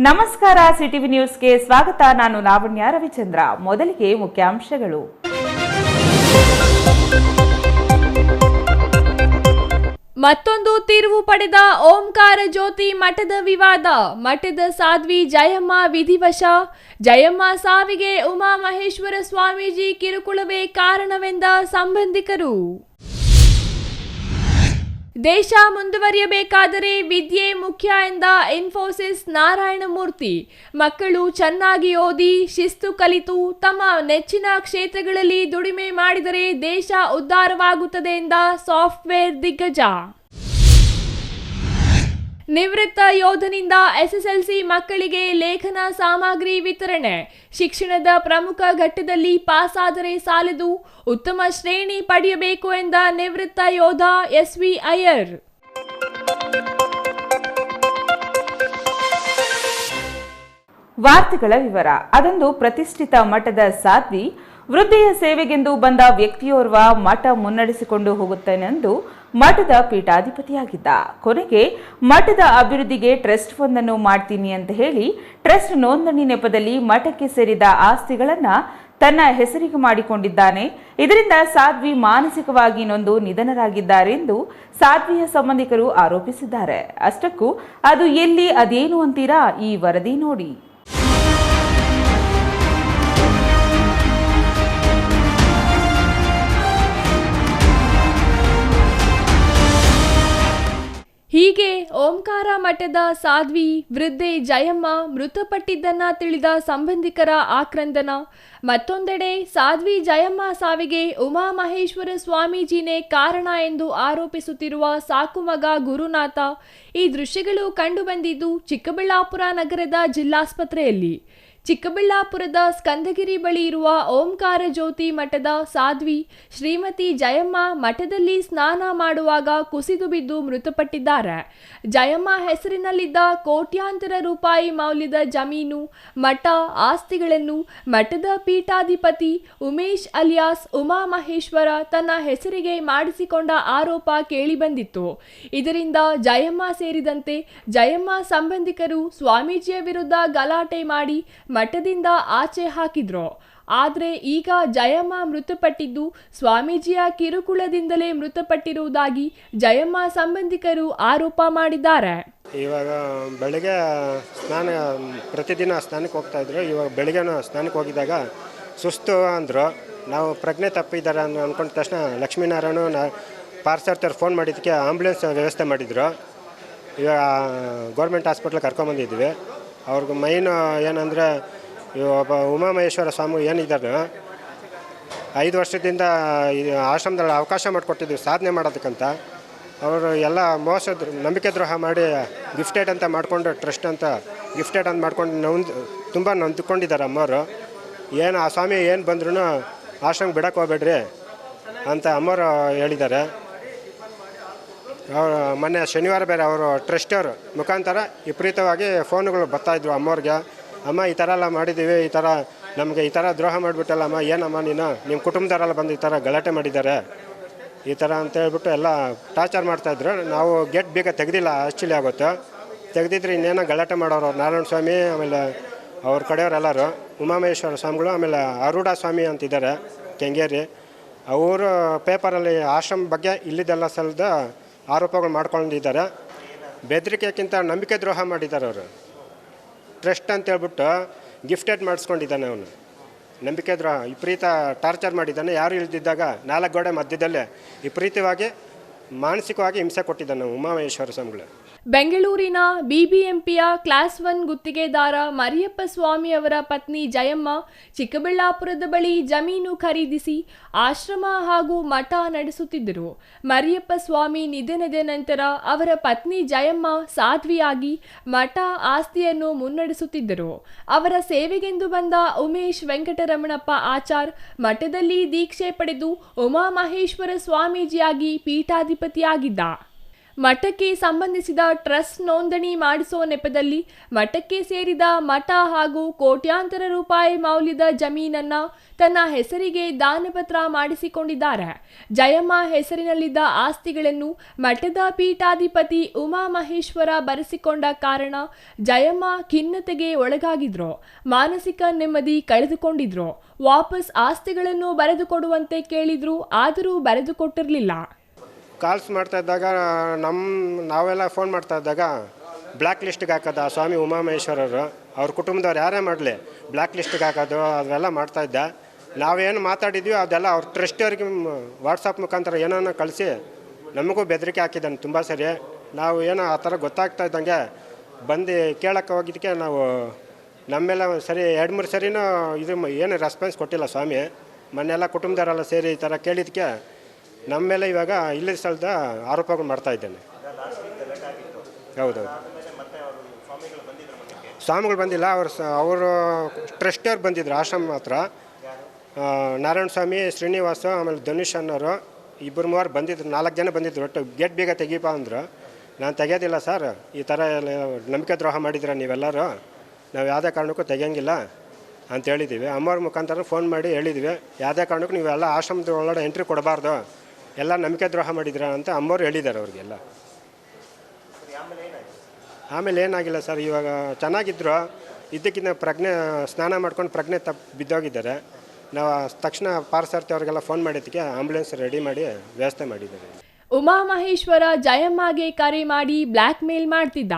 ನಮಸ್ಕಾರ, ಸಿಟಿವಿ ನ್ಯೂಸ್ಗೆ ಸ್ವಾಗತ. ನಾನು ಲಾವಣ್ಯ ರವಿಚಂದ್ರ. ಮೊದಲಿಗೆ ಮುಖ್ಯಾಂಶಗಳು. ಮತ್ತೊಂದು ತಿರುವು ಪಡೆದ ಓಂಕಾರ ಜ್ಯೋತಿ ಮಠದ ವಿವಾದ. ಮಠದ ಸಾಧ್ವಿ ಜಯಮ್ಮ ವಿಧಿವಶ. ಜಯಮ್ಮ ಸಾವಿಗೆ ಉಮಾಮಹೇಶ್ವರ ಸ್ವಾಮೀಜಿ ಕಿರುಕುಳವೇ ಕಾರಣವೆಂದ ಸಂಬಂಧಿಕರು. ದೇಶ ಮುಂದುವರಿಯಬೇಕಾದರೆ ವಿದ್ಯೆ ಮುಖ್ಯ ಎಂದ ಇನ್ಫೋಸಿಸ್ ನಾರಾಯಣಮೂರ್ತಿ. ಮಕ್ಕಳು ಚೆನ್ನಾಗಿ ಓದಿ ಶಿಸ್ತು ಕಲಿತು ತಮ್ಮ ನೆಚ್ಚಿನ ಕ್ಷೇತ್ರಗಳಲ್ಲಿ ದುಡಿಮೆ ಮಾಡಿದರೆ ದೇಶ ಉದ್ಧಾರವಾಗುತ್ತದೆ ಎಂದ ಸಾಫ್ಟ್ವೇರ್ ದಿಗ್ಗಜ. ನಿವೃತ್ತ ಯೋಧನಿಂದ ಎಸ್ಎಸ್ಎಲ್ಸಿ ಮಕ್ಕಳಿಗೆ ಲೇಖನ ಸಾಮಗ್ರಿ ವಿತರಣೆ. ಶಿಕ್ಷಣದ ಪ್ರಮುಖ ಘಟ್ಟದಲ್ಲಿ ಪಾಸಾದರೆ ಸಾಲದು, ಉತ್ತಮ ಶ್ರೇಣಿ ಪಡೆಯಬೇಕು ಎಂದ ನಿವೃತ್ತ ಯೋಧ ಎಸ್ವಿ ಅಯ್ಯರ್. ವಾರ್ತೆಗಳ ವಿವರ. ಅದೊಂದು ಪ್ರತಿಷ್ಠಿತ ಮಠದ ಸಾಧ್ವಿ ವೃದ್ಧೆಯ ಸೇವೆಗೆಂದು ಬಂದ ವ್ಯಕ್ತಿಯೋರ್ವ ಮಠ ಮುನ್ನಡೆಸಿಕೊಂಡು ಹೋಗುತ್ತಾನೆಂದು ಮಠದ ಪೀಠಾಧಿಪತಿಯಾಗಿದ್ದ. ಕೊನೆಗೆ ಮಠದ ಅಭಿವೃದ್ಧಿಗೆ ಟ್ರಸ್ಟ್ ಒಂದನ್ನು ಮಾಡ್ತೀನಿ ಅಂತ ಹೇಳಿ ಟ್ರಸ್ಟ್ ನೋಂದಣಿ ನೆಪದಲ್ಲಿ ಮಠಕ್ಕೆ ಸೇರಿದ ಆಸ್ತಿಗಳನ್ನು ತನ್ನ ಹೆಸರಿಗೆ ಮಾಡಿಕೊಂಡಿದ್ದಾನೆ. ಇದರಿಂದ ಸಾಧ್ವಿ ಮಾನಸಿಕವಾಗಿ ನೊಂದು ನಿಧನರಾಗಿದ್ದಾರೆ ಎಂದು ಸಾಧ್ವಿಯ ಸಂಬಂಧಿಕರು ಆರೋಪಿಸಿದ್ದಾರೆ. ಅಷ್ಟಕ್ಕೂ ಅದು ಎಲ್ಲಿ, ಅದೇನು ಅಂತೀರಾ? ಈ ವರದಿ ನೋಡಿ. ಹೀಗೆ ಓಂಕಾರ ಮಠದ ಸಾಧ್ವಿ ವೃದ್ಧೆ ಜಯಮ್ಮ ಮೃತಪಟ್ಟಿದ್ದನ್ನ ತಿಳಿದ ಸಂಬಂಧಿಕರ ಆಕ್ರಂದನ. ಮತ್ತೊಂದೆಡೆ ಸಾಧ್ವಿ ಜಯಮ್ಮ ಸಾವಿಗೆ ಉಮಾಮಹೇಶ್ವರ ಸ್ವಾಮೀಜಿನೇ ಕಾರಣ ಎಂದು ಆರೋಪಿಸುತ್ತಿರುವ ಸಾಕುಮಗ ಗುರುನಾಥ. ಈ ದೃಶ್ಯಗಳು ಕಂಡುಬಂದಿದ್ದು ಚಿಕ್ಕಬಳ್ಳಾಪುರ ನಗರದ ಜಿಲ್ಲಾಸ್ಪತ್ರೆಯಲ್ಲಿ. ಚಿಕ್ಕಬಳ್ಳಾಪುರದ ಸ್ಕಂದಗಿರಿ ಬಳಿ ಇರುವ ಓಂಕಾರ ಜ್ಯೋತಿ ಮಠದ ಸಾಧ್ವಿ ಶ್ರೀಮತಿ ಜಯಮ್ಮ ಮಠದಲ್ಲಿ ಸ್ನಾನ ಮಾಡುವಾಗ ಕುಸಿದು ಬಿದ್ದು ಮೃತಪಟ್ಟಿದ್ದಾರೆ. ಜಯಮ್ಮ ಹೆಸರಿನಲ್ಲಿದ್ದ ಕೋಟ್ಯಾಂತರ ರೂಪಾಯಿ ಮೌಲ್ಯದ ಜಮೀನು, ಮಠ, ಆಸ್ತಿಗಳನ್ನು ಮಠದ ಪೀಠಾಧಿಪತಿ ಉಮೇಶ್ ಅಲಿಯಾಸ್ ಉಮಾಮಹೇಶ್ವರ ತನ್ನ ಹೆಸರಿಗೆ ಮಾಡಿಸಿಕೊಂಡ ಆರೋಪ ಕೇಳಿಬಂದಿತ್ತು. ಇದರಿಂದ ಜಯಮ್ಮ ಸೇರಿದಂತೆ ಜಯಮ್ಮ ಸಂಬಂಧಿಕರು ಸ್ವಾಮೀಜಿಯ ವಿರುದ್ಧ ಗಲಾಟೆ ಮಾಡಿ ಮಠದಿಂದ ಆಚೆ ಹಾಕಿದ್ರು. ಆದರೆ ಈಗ ಜಯಮ್ಮ ಮೃತಪಟ್ಟಿದ್ದು ಸ್ವಾಮೀಜಿಯ ಕಿರುಕುಳದಿಂದಲೇ ಮೃತಪಟ್ಟಿರುವುದಾಗಿ ಜಯಮ್ಮ ಸಂಬಂಧಿಕರು ಆರೋಪ ಮಾಡಿದ್ದಾರೆ. ಇವಾಗ ಬೆಳಗ್ಗೆ ಪ್ರತಿದಿನ ಸ್ನಾನಕ್ಕೆ ಹೋಗ್ತಾ ಇದ್ರು. ಇವಾಗ ಬೆಳಗ್ಗೆ ಸ್ನಾನಕ್ಕೆ ಹೋಗಿದ್ದಾಗ ಸುಸ್ತು ಅಂದರು. ನಾವು ಪ್ರಜ್ಞೆ ತಪ್ಪಿದ್ದಾರೆ ಅಂದ್ಕೊಂಡ ತಕ್ಷಣ ಲಕ್ಷ್ಮೀನಾರಾಯಣ ಪಾರ್ಸರ್ತರು ಫೋನ್ ಮಾಡಿದ್ದಕ್ಕೆ ಆಂಬುಲೆನ್ಸ್ ವ್ಯವಸ್ಥೆ ಮಾಡಿದರು. ಇವಾಗ ಗೌರ್ಮೆಂಟ್ ಹಾಸ್ಪಿಟ್ಲಿಗೆ ಕರ್ಕೊಂಬಂದಿದ್ವಿ. ಅವ್ರಿಗೆ ಮೈನ್ ಏನಂದರೆ ಒಬ್ಬ ಉಮಾಮಹೇಶ್ವರ ಸ್ವಾಮಿ ಏನಿದ್ದಾರೆ 5 ವರ್ಷದಿಂದ ಆಶ್ರಮದಲ್ಲಿ ಅವಕಾಶ ಮಾಡಿಕೊಟ್ಟಿದ್ವಿ ಸಾಧನೆ ಮಾಡೋದಕ್ಕಂತ. ಅವರು ಎಲ್ಲ ನಂಬಿಕೆ ದ್ರೋಹ ಮಾಡಿ ಗಿಫ್ಟೆಡ್ ಅಂತ ಮಾಡಿಕೊಂಡು ಟ್ರಸ್ಟ್ ಅಂತ ಗಿಫ್ಟೆಡ್ ಅಂತ ಮಾಡ್ಕೊಂಡು ತುಂಬ ನೊಂದ್ಕೊಂಡಿದ್ದಾರೆ ಅಮ್ಮವರು. ಏನು ಆ ಸ್ವಾಮಿ ಏನು ಬಂದ್ರೂ ಆಶ್ರಮ ಬಿಡಕ್ಕೆ ಹೋಗ್ಬೇಡ್ರಿ ಅಂತ ಅಮ್ಮವರು ಹೇಳಿದ್ದಾರೆ. ಅವರು ಮೊನ್ನೆ ಶನಿವಾರ ಬೇರೆ ಅವರು ಟ್ರಸ್ಟವ್ರ ಮುಖಾಂತರ ವಿಪರೀತವಾಗಿ ಫೋನುಗಳು ಬರ್ತಾಯಿದ್ರು ಅಮ್ಮವ್ರಿಗೆ. ಅಮ್ಮ ಈ ಥರ ಎಲ್ಲ ಮಾಡಿದ್ದೀವಿ, ಈ ಥರ ನಮಗೆ ಈ ಥರ ದ್ರೋಹ ಮಾಡಿಬಿಟ್ಟಲ್ಲ ಅಮ್ಮ, ಏನಮ್ಮ ನೀನು ನಿಮ್ಮ ಕುಟುಂಬದವರೆಲ್ಲ ಬಂದು ಈ ಥರ ಗಲಾಟೆ ಮಾಡಿದ್ದಾರೆ ಈ ಥರ ಅಂತೇಳ್ಬಿಟ್ಟು ಎಲ್ಲ ಟಾರ್ಚರ್ ಮಾಡ್ತಾಯಿದ್ರು. ನಾವು ಗೇಟ್ ಬೇಗ ತೆಗೆದಿಲ್ಲ, ಆ್ಯಕ್ಚುಲಿ ಆಗುತ್ತೆ. ತೆಗೆದಿದ್ರೆ ಇನ್ನೇನೋ ಗಲಾಟೆ ಮಾಡೋರು ನಾರಾಯಣ ಸ್ವಾಮಿ, ಆಮೇಲೆ ಅವ್ರ ಕಡೆಯವರೆಲ್ಲರೂ ಉಮಾಮಹೇಶ್ವರ ಸ್ವಾಮಿಗಳು, ಆಮೇಲೆ ಆರೂಢ ಸ್ವಾಮಿ ಅಂತಿದ್ದಾರೆ ಕೆಂಗೇರಿ. ಅವರು ಪೇಪರಲ್ಲಿ ಆಶ್ರಮ ಬಗ್ಗೆ ಇಲ್ಲಿದ್ದೆಲ್ಲ ಸಲದ ಆರೋಪಗಳು ಮಾಡ್ಕೊಂಡಿದ್ದಾರೆ. ಬೆದರಿಕೆಗಿಂತ ನಂಬಿಕೆ ದ್ರೋಹ ಮಾಡಿದ್ದಾರೆ ಅವರು. ಟ್ರಸ್ಟ್ ಅಂತೇಳ್ಬಿಟ್ಟು ಗಿಫ್ಟೆಡ್ ಮಾಡಿಸ್ಕೊಂಡಿದ್ದಾನೆ ಅವನು. ನಂಬಿಕೆ ದ್ರೋಹ ವಿಪರೀತ ಟಾರ್ಚರ್ ಮಾಡಿದ್ದಾನೆ. ಯಾರು ಇಲ್ದಿದ್ದಾಗ 4 ಗೋಡೆ ಮಧ್ಯದಲ್ಲೇ ವಿಪರೀತವಾಗಿ ಮಾನಸಿಕವಾಗಿ ಹಿಂಸೆ ಕೊಟ್ಟಿದ್ದಾನೆ ಉಮಾಮಹೇಶ್ವರ ಸ್ವಾಮಿಗಳು. ಬೆಂಗಳೂರಿನ ಬಿಬಿಎಂಪಿಯ ಕ್ಲಾಸ್ 1 ಗುತ್ತಿಗೆದಾರ ಮರಿಯಪ್ಪ ಸ್ವಾಮಿ ಅವರ ಪತ್ನಿ ಜಯಮ್ಮ ಚಿಕ್ಕಬಳ್ಳಾಪುರದ ಬಳಿ ಜಮೀನು ಖರೀದಿಸಿ ಆಶ್ರಮ ಹಾಗೂ ಮಠ ನಡೆಸುತ್ತಿದ್ದರು. ಮರಿಯಪ್ಪ ಸ್ವಾಮಿ ನಿಧನದ ನಂತರ ಅವರ ಪತ್ನಿ ಜಯಮ್ಮ ಸಾಧ್ವಿಯಾಗಿ ಮಠ ಆಸ್ತಿಯನ್ನು ಮುನ್ನಡೆಸುತ್ತಿದ್ದರು. ಅವರ ಸೇವೆಗೆಂದು ಬಂದ ಉಮೇಶ್ ವೆಂಕಟರಮಣಪ್ಪ ಆಚಾರ್ ಮಠದಲ್ಲಿ ದೀಕ್ಷೆ ಪಡೆದು ಉಮಾಮಹೇಶ್ವರ ಸ್ವಾಮೀಜಿಯಾಗಿ ಪೀಠಾಧಿಪತಿಯಾಗಿದ್ದ. ಮಠಕ್ಕೆ ಸಂಬಂಧಿಸಿದ ಟ್ರಸ್ಟ್ ನೋಂದಣಿ ಮಾಡಿಸೋ ನೆಪದಲ್ಲಿ ಮಠಕ್ಕೆ ಸೇರಿದ ಮಠ ಹಾಗೂ ಕೋಟ್ಯಾಂತರ ರೂಪಾಯಿ ಮೌಲ್ಯದ ಜಮೀನನ್ನ ತನ್ನ ಹೆಸರಿಗೆ ದಾನಪತ್ರ ಮಾಡಿಸಿಕೊಂಡಿದ್ದಾರೆ. ಜಯಮ್ಮ ಹೆಸರಿನಲ್ಲಿದ್ದ ಆಸ್ತಿಗಳನ್ನು ಮಠದ ಪೀಠಾಧಿಪತಿ ಉಮಾಮಹೇಶ್ವರ ಬರೆಸಿಕೊಂಡ ಕಾರಣ ಜಯಮ್ಮ ಖಿನ್ನತೆಗೆ ಒಳಗಾಗಿದ್ರು. ಮಾನಸಿಕ ನೆಮ್ಮದಿ ಕಳೆದುಕೊಂಡಿದ್ರು. ವಾಪಸ್ ಆಸ್ತಿಗಳನ್ನು ಬರೆದುಕೊಡುವಂತೆ ಕೇಳಿದ್ರು, ಆದರೂ ಬರೆದುಕೊಟ್ಟಿರಲಿಲ್ಲ. ಕಾಲ್ಸ್ ಮಾಡ್ತಾ ಇದ್ದಾಗ ನಾವೆಲ್ಲ ಫೋನ್ ಮಾಡ್ತಾ ಇದ್ದಾಗ ಬ್ಲ್ಯಾಕ್ ಲಿಸ್ಟ್ಗೆ ಹಾಕೋದು ಸ್ವಾಮಿ ಉಮಾಮಹೇಶ್ವರರು ಅವ್ರ ಕುಟುಂಬದವ್ರು ಯಾರೇ ಮಾಡಲಿ ಬ್ಲ್ಯಾಕ್ ಲಿಸ್ಟ್ಗೆ ಹಾಕೋದು ಅದೆಲ್ಲ ಮಾಡ್ತಾಯಿದ್ದೆ. ನಾವೇನು ಮಾತಾಡಿದ್ವಿ ಅದೆಲ್ಲ ಅವ್ರ ಟ್ರಸ್ಟಿಯವ್ರಿಗೆ ವಾಟ್ಸಪ್ ಮುಖಾಂತರ ಏನೋ ಕಳಿಸಿ ನಮಗೂ ಬೆದರಿಕೆ ಹಾಕಿದ್ದಾನೆ ತುಂಬ ಸರಿ. ನಾವು ಏನೋ ಆ ಥರ ಗೊತ್ತಾಗ್ತಾ ಇದ್ದಂಗೆ ಬಂದು ಕೇಳೋಕ್ಕೆ ಹೋಗಿದ್ದಕ್ಕೆ ನಾವು ನಮ್ಮೆಲ್ಲ ಸರಿ 2-3 ಸರಿನೂ ಇದು ಏನು ರೆಸ್ಪಾನ್ಸ್ ಕೊಟ್ಟಿಲ್ಲ ಸ್ವಾಮಿ. ಮೊನ್ನೆಲ್ಲ ಕುಟುಂಬದವರೆಲ್ಲ ಸೇರಿ ಈ ಥರ ಕೇಳಿದ್ದಕ್ಕೆ ನಮ್ಮ ಮೇಲೆ ಇವಾಗ ಇಲ್ಲದ ಸ್ಥಳದ ಆರೋಪಗಳು ಮಾಡ್ತಾ ಇದ್ದೇನೆ. ಹೌದೌದು, ಸ್ವಾಮಿಗಳು ಬಂದಿಲ್ಲ, ಅವರು ಟ್ರಸ್ಟಿಯವ್ರು ಬಂದಿದ್ರು ಆಶ್ರಮ ಮಾತ್ರ. ನಾರಾಯಣ ಸ್ವಾಮಿ, ಶ್ರೀನಿವಾಸ, ಆಮೇಲೆ ಧನುಷ್ ಅನ್ನೋರು 2-3 ಬಂದಿದ್ರು, 4 ಜನ ಬಂದಿದ್ರು. ಒಟ್ಟು ಗೇಟ್ ಬೇಗ ತೆಗೀಪ ಅಂದರು. ನಾನು ತೆಗೆಯೋದಿಲ್ಲ ಸರ್, ಈ ಥರ ನಂಬಿಕೆ ದ್ರೋಹ ಮಾಡಿದ್ರೆ ನೀವೆಲ್ಲರೂ, ನಾವು ಯಾವುದೇ ಕಾರಣಕ್ಕೂ ತೆಗಿಯೋಂಗಿಲ್ಲ ಅಂತ ಹೇಳಿದ್ದೀವಿ. ಅಮ್ಮವ್ರ ಮುಖಾಂತರ ಫೋನ್ ಮಾಡಿ ಹೇಳಿದ್ವಿ, ಯಾವುದೇ ಕಾರಣಕ್ಕೂ ನೀವೆಲ್ಲ ಆಶ್ರಮದ ಒಳಗಡೆ ಎಂಟ್ರಿ ಕೊಡಬಾರ್ದು, ಎಲ್ಲ ನಂಬಿಕೆ ದ್ರೋಹ ಮಾಡಿದ್ರ ಅಂತ ಅಮ್ಮವ್ರು ಹೇಳಿದ್ದಾರೆ ಅವ್ರಿಗೆಲ್ಲ. ಆಮೇಲೆ ಏನಾಗಿಲ್ಲ ಸರ್, ಇವಾಗ ಚೆನ್ನಾಗಿದ್ರು. ಇದಕ್ಕಿಂತ ಸ್ನಾನ ಮಾಡ್ಕೊಂಡು ಪ್ರಜ್ಞೆ ಬಿದ್ದೋಗಿದ್ದಾರೆ. ನಾವು ತಕ್ಷಣ ಪಾರ್ಸಾರ್ಥಿ ಅವ್ರಿಗೆಲ್ಲ ಫೋನ್ ಮಾಡಿದ್ದಕ್ಕೆ ಆಂಬುಲೆನ್ಸ್ ರೆಡಿ ಮಾಡಿ ವ್ಯವಸ್ಥೆ ಮಾಡಿದ್ದಾರೆ. ಉಮಾಮಹೇಶ್ವರ ಜಯಮ್ಮಗೆ ಕರೆ ಮಾಡಿ ಬ್ಲ್ಯಾಕ್ ಮೇಲ್ ಮಾಡ್ತಿದ್ದ.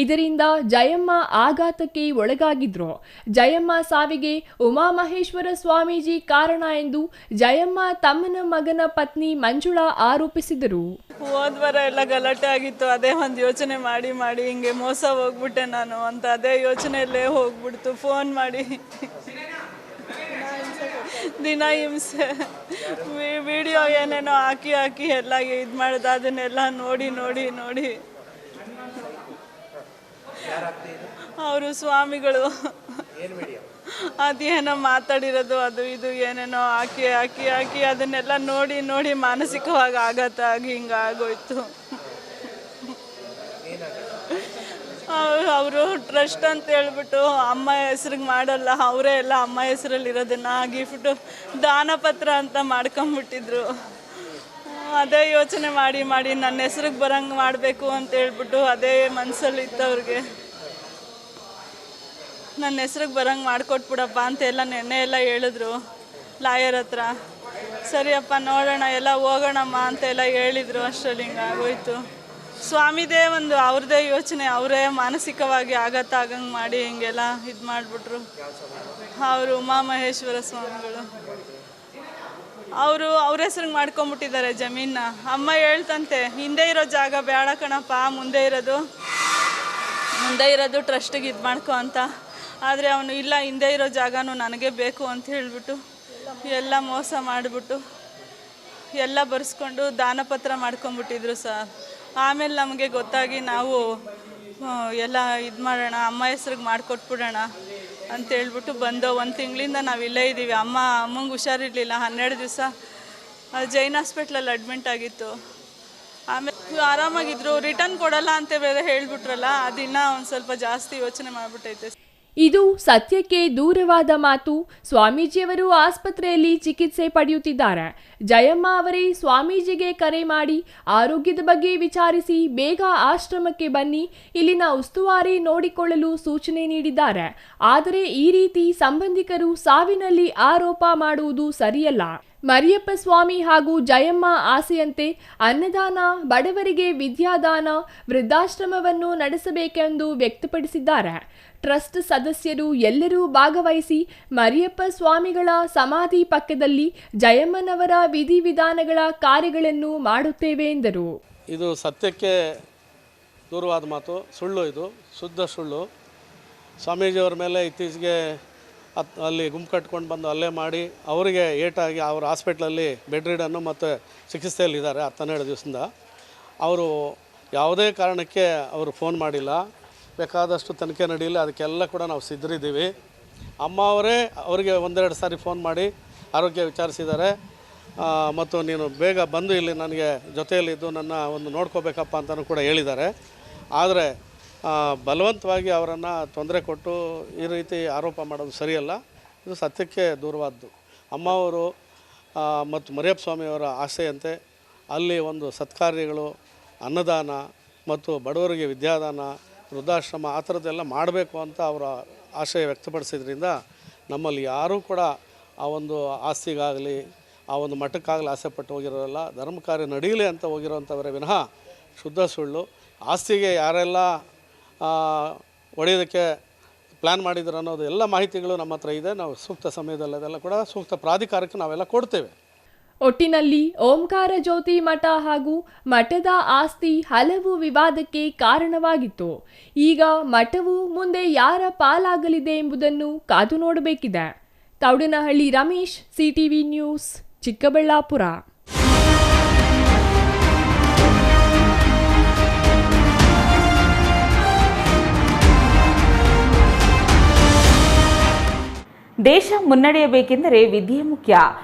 ಇದರಿಂದ ಜಯಮ್ಮ ಆಘಾತಕ್ಕೆ ಒಳಗಾಗಿದ್ರು. ಜಯಮ್ಮ ಸಾವಿಗೆ ಉಮಾಮಹೇಶ್ವರ ಸ್ವಾಮೀಜಿ ಕಾರಣ ಎಂದು ಜಯಮ್ಮ ತಮ್ಮನ ಮಗನ ಪತ್ನಿ ಮಂಜುಳಾ ಆರೋಪಿಸಿದರು. ಹೋದ್ವಾರ ಎಲ್ಲ ಗಲಾಟೆ ಆಗಿತ್ತು, ಅದೇ ಒಂದು ಯೋಚನೆ ಮಾಡಿ ಹಿಂಗೆ ಮೋಸ ಹೋಗ್ಬಿಟ್ಟೆ ನಾನು ಅಂತ ಅದೇ ಯೋಚನೆಯಲ್ಲೇ ಹೋಗ್ಬಿಡ್ತು. ಫೋನ್ ಮಾಡಿ ದಿನ ಹಿಂಸೆ, ವಿಡಿಯೋ ಏನೇನೋ ಹಾಕಿ ಎಲ್ಲ ಇದು ಮಾಡಿದ, ಅದನ್ನೆಲ್ಲ ನೋಡಿ ಅವರು ಸ್ವಾಮಿಗಳು ಅದೇನೋ ಮಾತಾಡಿರೋದು ಅದು ಇದು ಏನೇನೋ ಹಾಕಿ ಅದನ್ನೆಲ್ಲ ನೋಡಿ ಮಾನಸಿಕವಾಗಿ ಆಘಾತ ಆಗಿ ಹಿಂಗಾಗೋಯ್ತು. ಅವರು ಟ್ರಸ್ಟ್ ಅಂತ ಹೇಳ್ಬಿಟ್ಟು ಅಮ್ಮ ಹೆಸ್ರಿಗೆ ಮಾಡಲ್ಲ, ಅವರೇ ಎಲ್ಲ ಅಮ್ಮ ಹೆಸರಲ್ಲಿ ಇರೋದನ್ನ ಗಿಫ್ಟು ದಾನಪತ್ರ ಅಂತ ಮಾಡ್ಕೊಂಬಿಟ್ಟಿದ್ರು. ಅದೇ ಯೋಚನೆ ಮಾಡಿ ನನ್ನ ಹೆಸ್ರಿಗೆ ಬರಂಗೆ ಮಾಡಬೇಕು ಅಂತ ಹೇಳ್ಬಿಟ್ಟು ಅದೇ ಮನಸ್ಸಲ್ಲಿ ಇತ್ತವ್ರಿಗೆ. ನನ್ನ ಹೆಸ್ರಿಗೆ ಬರಂಗೆ ಮಾಡಿಕೊಟ್ಬಿಡಪ್ಪ ಅಂತೆಲ್ಲ ನೆನ್ನೆ ಎಲ್ಲ ಹೇಳಿದ್ರು ಲಾಯರ್ ಹತ್ರ. ಸರಿಯಪ್ಪ ನೋಡೋಣ ಎಲ್ಲ ಹೋಗೋಣಮ್ಮ ಅಂತೆಲ್ಲ ಹೇಳಿದರು. ಅಷ್ಟರಲ್ಲಿ ಹಿಂಗಾಗೋಯ್ತು. ಸ್ವಾಮಿದೇ ಒಂದು ಅವ್ರದ್ದೇ ಯೋಚನೆ, ಅವರೇ ಮಾನಸಿಕವಾಗಿ ಆಘಾತ ಆಗಂಗೆ ಮಾಡಿ ಹಿಂಗೆಲ್ಲ ಇದು ಮಾಡಿಬಿಟ್ರು. ಅವರು ಉಮಾಮಹೇಶ್ವರ ಸ್ವಾಮಿಗಳು ಅವ್ರ ಹೆಸ್ರಿಗೆ ಮಾಡ್ಕೊಂಬಿಟ್ಟಿದ್ದಾರೆ ಜಮೀನ. ಅಮ್ಮ ಹೇಳ್ತಂತೆ ಹಿಂದೆ ಇರೋ ಜಾಗ ಬೇಡ ಕಣಪ್ಪ, ಮುಂದೆ ಇರೋದು ಟ್ರಸ್ಟಿಗೆ ಇದು ಮಾಡ್ಕೊ ಅಂತ. ಆದರೆ ಅವನು ಇಲ್ಲ, ಹಿಂದೆ ಇರೋ ಜಾಗನೂ ನನಗೆ ಬೇಕು ಅಂತ ಹೇಳಿಬಿಟ್ಟು ಎಲ್ಲ ಮೋಸ ಮಾಡಿಬಿಟ್ಟು ಎಲ್ಲ ಬರ್ಸ್ಕೊಂಡು ದಾನಪತ್ರ ಮಾಡ್ಕೊಂಬಿಟ್ಟಿದ್ರು ಸರ್. ಆಮೇಲೆ ನಮಗೆ ಗೊತ್ತಾಗಿ ನಾವು ಎಲ್ಲ ಇದು ಮಾಡೋಣ, ಅಮ್ಮ ಹೆಸ್ರಿಗೆ ಮಾಡಿಕೊಟ್ಬಿಡೋಣ ಅಂತೇಳ್ಬಿಟ್ಟು ಬಂದೋ. 1 ತಿಂಗಳಿಂದ ನಾವು ಇಲ್ಲೇ ಇದ್ದೀವಿ. ಅಮ್ಮಂಗೆ ಹುಷಾರಿರಲಿಲ್ಲ, 12 ದಿವಸ ಜೈನ್ ಹಾಸ್ಪಿಟ್ಲಲ್ಲಿ ಅಡ್ಮಿಂಟ್ ಆಗಿತ್ತು. ಆಮೇಲೆ ಆರಾಮಾಗಿದ್ರು. ರಿಟರ್ನ್ ಕೊಡಲ್ಲ ಅಂತ ಬೇರೆ ಹೇಳಿಬಿಟ್ರಲ್ಲ, ಅದನ್ನ ಒಂದು ಸ್ವಲ್ಪ ಜಾಸ್ತಿ ಯೋಚನೆ ಮಾಡಿಬಿಟ್ಟೈತೆ. ಇದು ಸತ್ಯಕ್ಕೆ ದೂರವಾದ ಮಾತು. ಸ್ವಾಮೀಜಿಯವರು ಆಸ್ಪತ್ರೆಯಲ್ಲಿ ಚಿಕಿತ್ಸೆ ಪಡೆಯುತ್ತಿದ್ದಾರೆ. ಜಯಮ್ಮ ಅವರೇ ಸ್ವಾಮೀಜಿಗೆ ಕರೆ ಮಾಡಿ ಆರೋಗ್ಯದ ಬಗ್ಗೆ ವಿಚಾರಿಸಿ ಬೇಗ ಆಶ್ರಮಕ್ಕೆ ಬನ್ನಿ, ಇಲ್ಲಿನ ಉಸ್ತುವಾರಿ ನೋಡಿಕೊಳ್ಳಲು ಸೂಚನೆ ನೀಡಿದ್ದಾರೆ. ಆದರೆ ಈ ರೀತಿ ಸಂಬಂಧಿಕರು ಸಾವಿನಲ್ಲಿ ಆರೋಪ ಮಾಡುವುದು ಸರಿಯಲ್ಲ. ಮರಿಯಪ್ಪ ಸ್ವಾಮಿ ಹಾಗೂ ಜಯಮ್ಮ ಆಸೆಯಂತೆ ಅನ್ನದಾನ, ಬಡವರಿಗೆ ವಿದ್ಯಾದಾನ, ವೃದ್ಧಾಶ್ರಮವನ್ನು ನಡೆಸಬೇಕೆಂದು ವ್ಯಕ್ತಪಡಿಸಿದ್ದಾರೆ. ಟ್ರಸ್ಟ್ ಸದಸ್ಯರು ಎಲ್ಲರೂ ಭಾಗವಹಿಸಿ ಮರಿಯಪ್ಪ ಸ್ವಾಮಿಗಳ ಸಮಾಧಿ ಪಕ್ಕದಲ್ಲಿ ಜಯಮ್ಮನವರ ವಿಧಿವಿಧಾನಗಳ ಕಾರ್ಯಗಳನ್ನು ಮಾಡುತ್ತೇವೆ ಎಂದರು. ಇದು ಸತ್ಯಕ್ಕೆ ದೂರವಾದ ಮಾತು, ಸುಳ್ಳು, ಇದು ಶುದ್ಧ ಸುಳ್ಳು. ಸ್ವಾಮೀಜಿಯವ್ರ ಮೇಲೆ ಇತ್ತೀಚೆಗೆ ಅಲ್ಲಿ ಗುಂಪು ಕಟ್ಕೊಂಡು ಬಂದು ಅಲ್ಲೇ ಮಾಡಿ ಅವರಿಗೆ ಏಟಾಗಿ ಅವ್ರ ಹಾಸ್ಪಿಟ್ಲಲ್ಲಿ ಬೆಡ್ ರಿಡನ್ನು ಮತ್ತು ಚಿಕಿತ್ಸೆಯಲ್ಲಿದ್ದಾರೆ 12 ದಿವಸದಿಂದ. ಅವರು ಯಾವುದೇ ಕಾರಣಕ್ಕೆ ಅವರು ಫೋನ್ ಮಾಡಿಲ್ಲ. ಬೇಕಾದಷ್ಟು ತನಿಖೆ ನಡೆಯಲಿ, ಅದಕ್ಕೆಲ್ಲ ಕೂಡ ನಾವು ಸಿದ್ಧರಿದ್ದೀವಿ. ಅಮ್ಮ ಅವರೇ ಅವರಿಗೆ 1-2 ಸಾರಿ ಫೋನ್ ಮಾಡಿ ಆರೋಗ್ಯ ವಿಚಾರಿಸಿದ್ದಾರೆ. ಮತ್ತು ನೀನು ಬೇಗ ಬಂದು ಇಲ್ಲಿ ನನಗೆ ಜೊತೆಯಲ್ಲಿದ್ದು ನನ್ನ ಒಂದು ನೋಡ್ಕೋಬೇಕಪ್ಪ ಅಂತಲೂ ಕೂಡ ಹೇಳಿದ್ದಾರೆ. ಆದರೆ ಬಲವಂತವಾಗಿ ಅವರನ್ನು ತೊಂದರೆ ಕೊಟ್ಟು ಈ ರೀತಿ ಆರೋಪ ಮಾಡೋದು ಸರಿಯಲ್ಲ. ಇದು ಸತ್ಯಕ್ಕೆ ದೂರವಾದ್ದು. ಅಮ್ಮ ಅವರು ಮತ್ತು ಮರಿಯಪ್ಪ ಸ್ವಾಮಿಯವರ ಆಸೆಯಂತೆ ಅಲ್ಲಿ ಒಂದು ಸತ್ಕಾರ್ಯಗಳು, ಅನ್ನದಾನ ಮತ್ತು ಬಡವರಿಗೆ ವಿದ್ಯಾದಾನ, ವೃದ್ಧಾಶ್ರಮ ಆ ಥರದ್ದೆಲ್ಲ ಮಾಡಬೇಕು ಅಂತ ಅವರ ಆಶಯ ವ್ಯಕ್ತಪಡಿಸಿದ್ರಿಂದ ನಮ್ಮಲ್ಲಿ ಯಾರೂ ಕೂಡ ಆ ಒಂದು ಆಸ್ತಿಗಾಗಲಿ ಆ ಒಂದು ಮಠಕ್ಕಾಗಲಿ ಆಸೆ ಪಟ್ಟು ಹೋಗಿರೋಲ್ಲ. ಧರ್ಮ ಕಾರ್ಯ ನಡೀಲಿ ಅಂತ ಹೋಗಿರೋವಂಥವರೇ ವಿನಃ ಶುದ್ಧ ಸುಳ್ಳು. ಆಸ್ತಿಗೆ ಯಾರೆಲ್ಲ ಹೊಡೆಯೋದಕ್ಕೆ ಪ್ಲ್ಯಾನ್ ಮಾಡಿದ್ರು ಅನ್ನೋದು ಎಲ್ಲ ಮಾಹಿತಿಗಳು ನಮ್ಮ ಹತ್ರ ಇದೆ. ನಾವು ಸೂಕ್ತ ಸಮಯದಲ್ಲಿ ಅದೆಲ್ಲ ಕೂಡ ಸೂಕ್ತ ಪ್ರಾಧಿಕಾರಕ್ಕೆ ನಾವೆಲ್ಲ ಕೊಡ್ತೇವೆ. ಒಟ್ಟಿನಲ್ಲಿ ಓಂಕಾರ ಜ್ಯೋತಿ ಮಠ ಹಾಗೂ ಮಠದ ಆಸ್ತಿ ಹಲವು ವಿವಾದಕ್ಕೆ ಕಾರಣವಾಗಿತ್ತು. ಈಗ ಮಠವು ಮುಂದೆ ಯಾರ ಪಾಲಾಗಲಿದೆ ಎಂಬುದನ್ನು ಕಾದು ನೋಡಬೇಕಿದೆ. Thoudanahalli Ramesh, CTV news, Chikkaballapur. ದೇಶ ಮುನ್ನಡೆಯಬೇಕೆಂದರೆ ವಿದ್ಯೆ ಮುಖ್ಯ.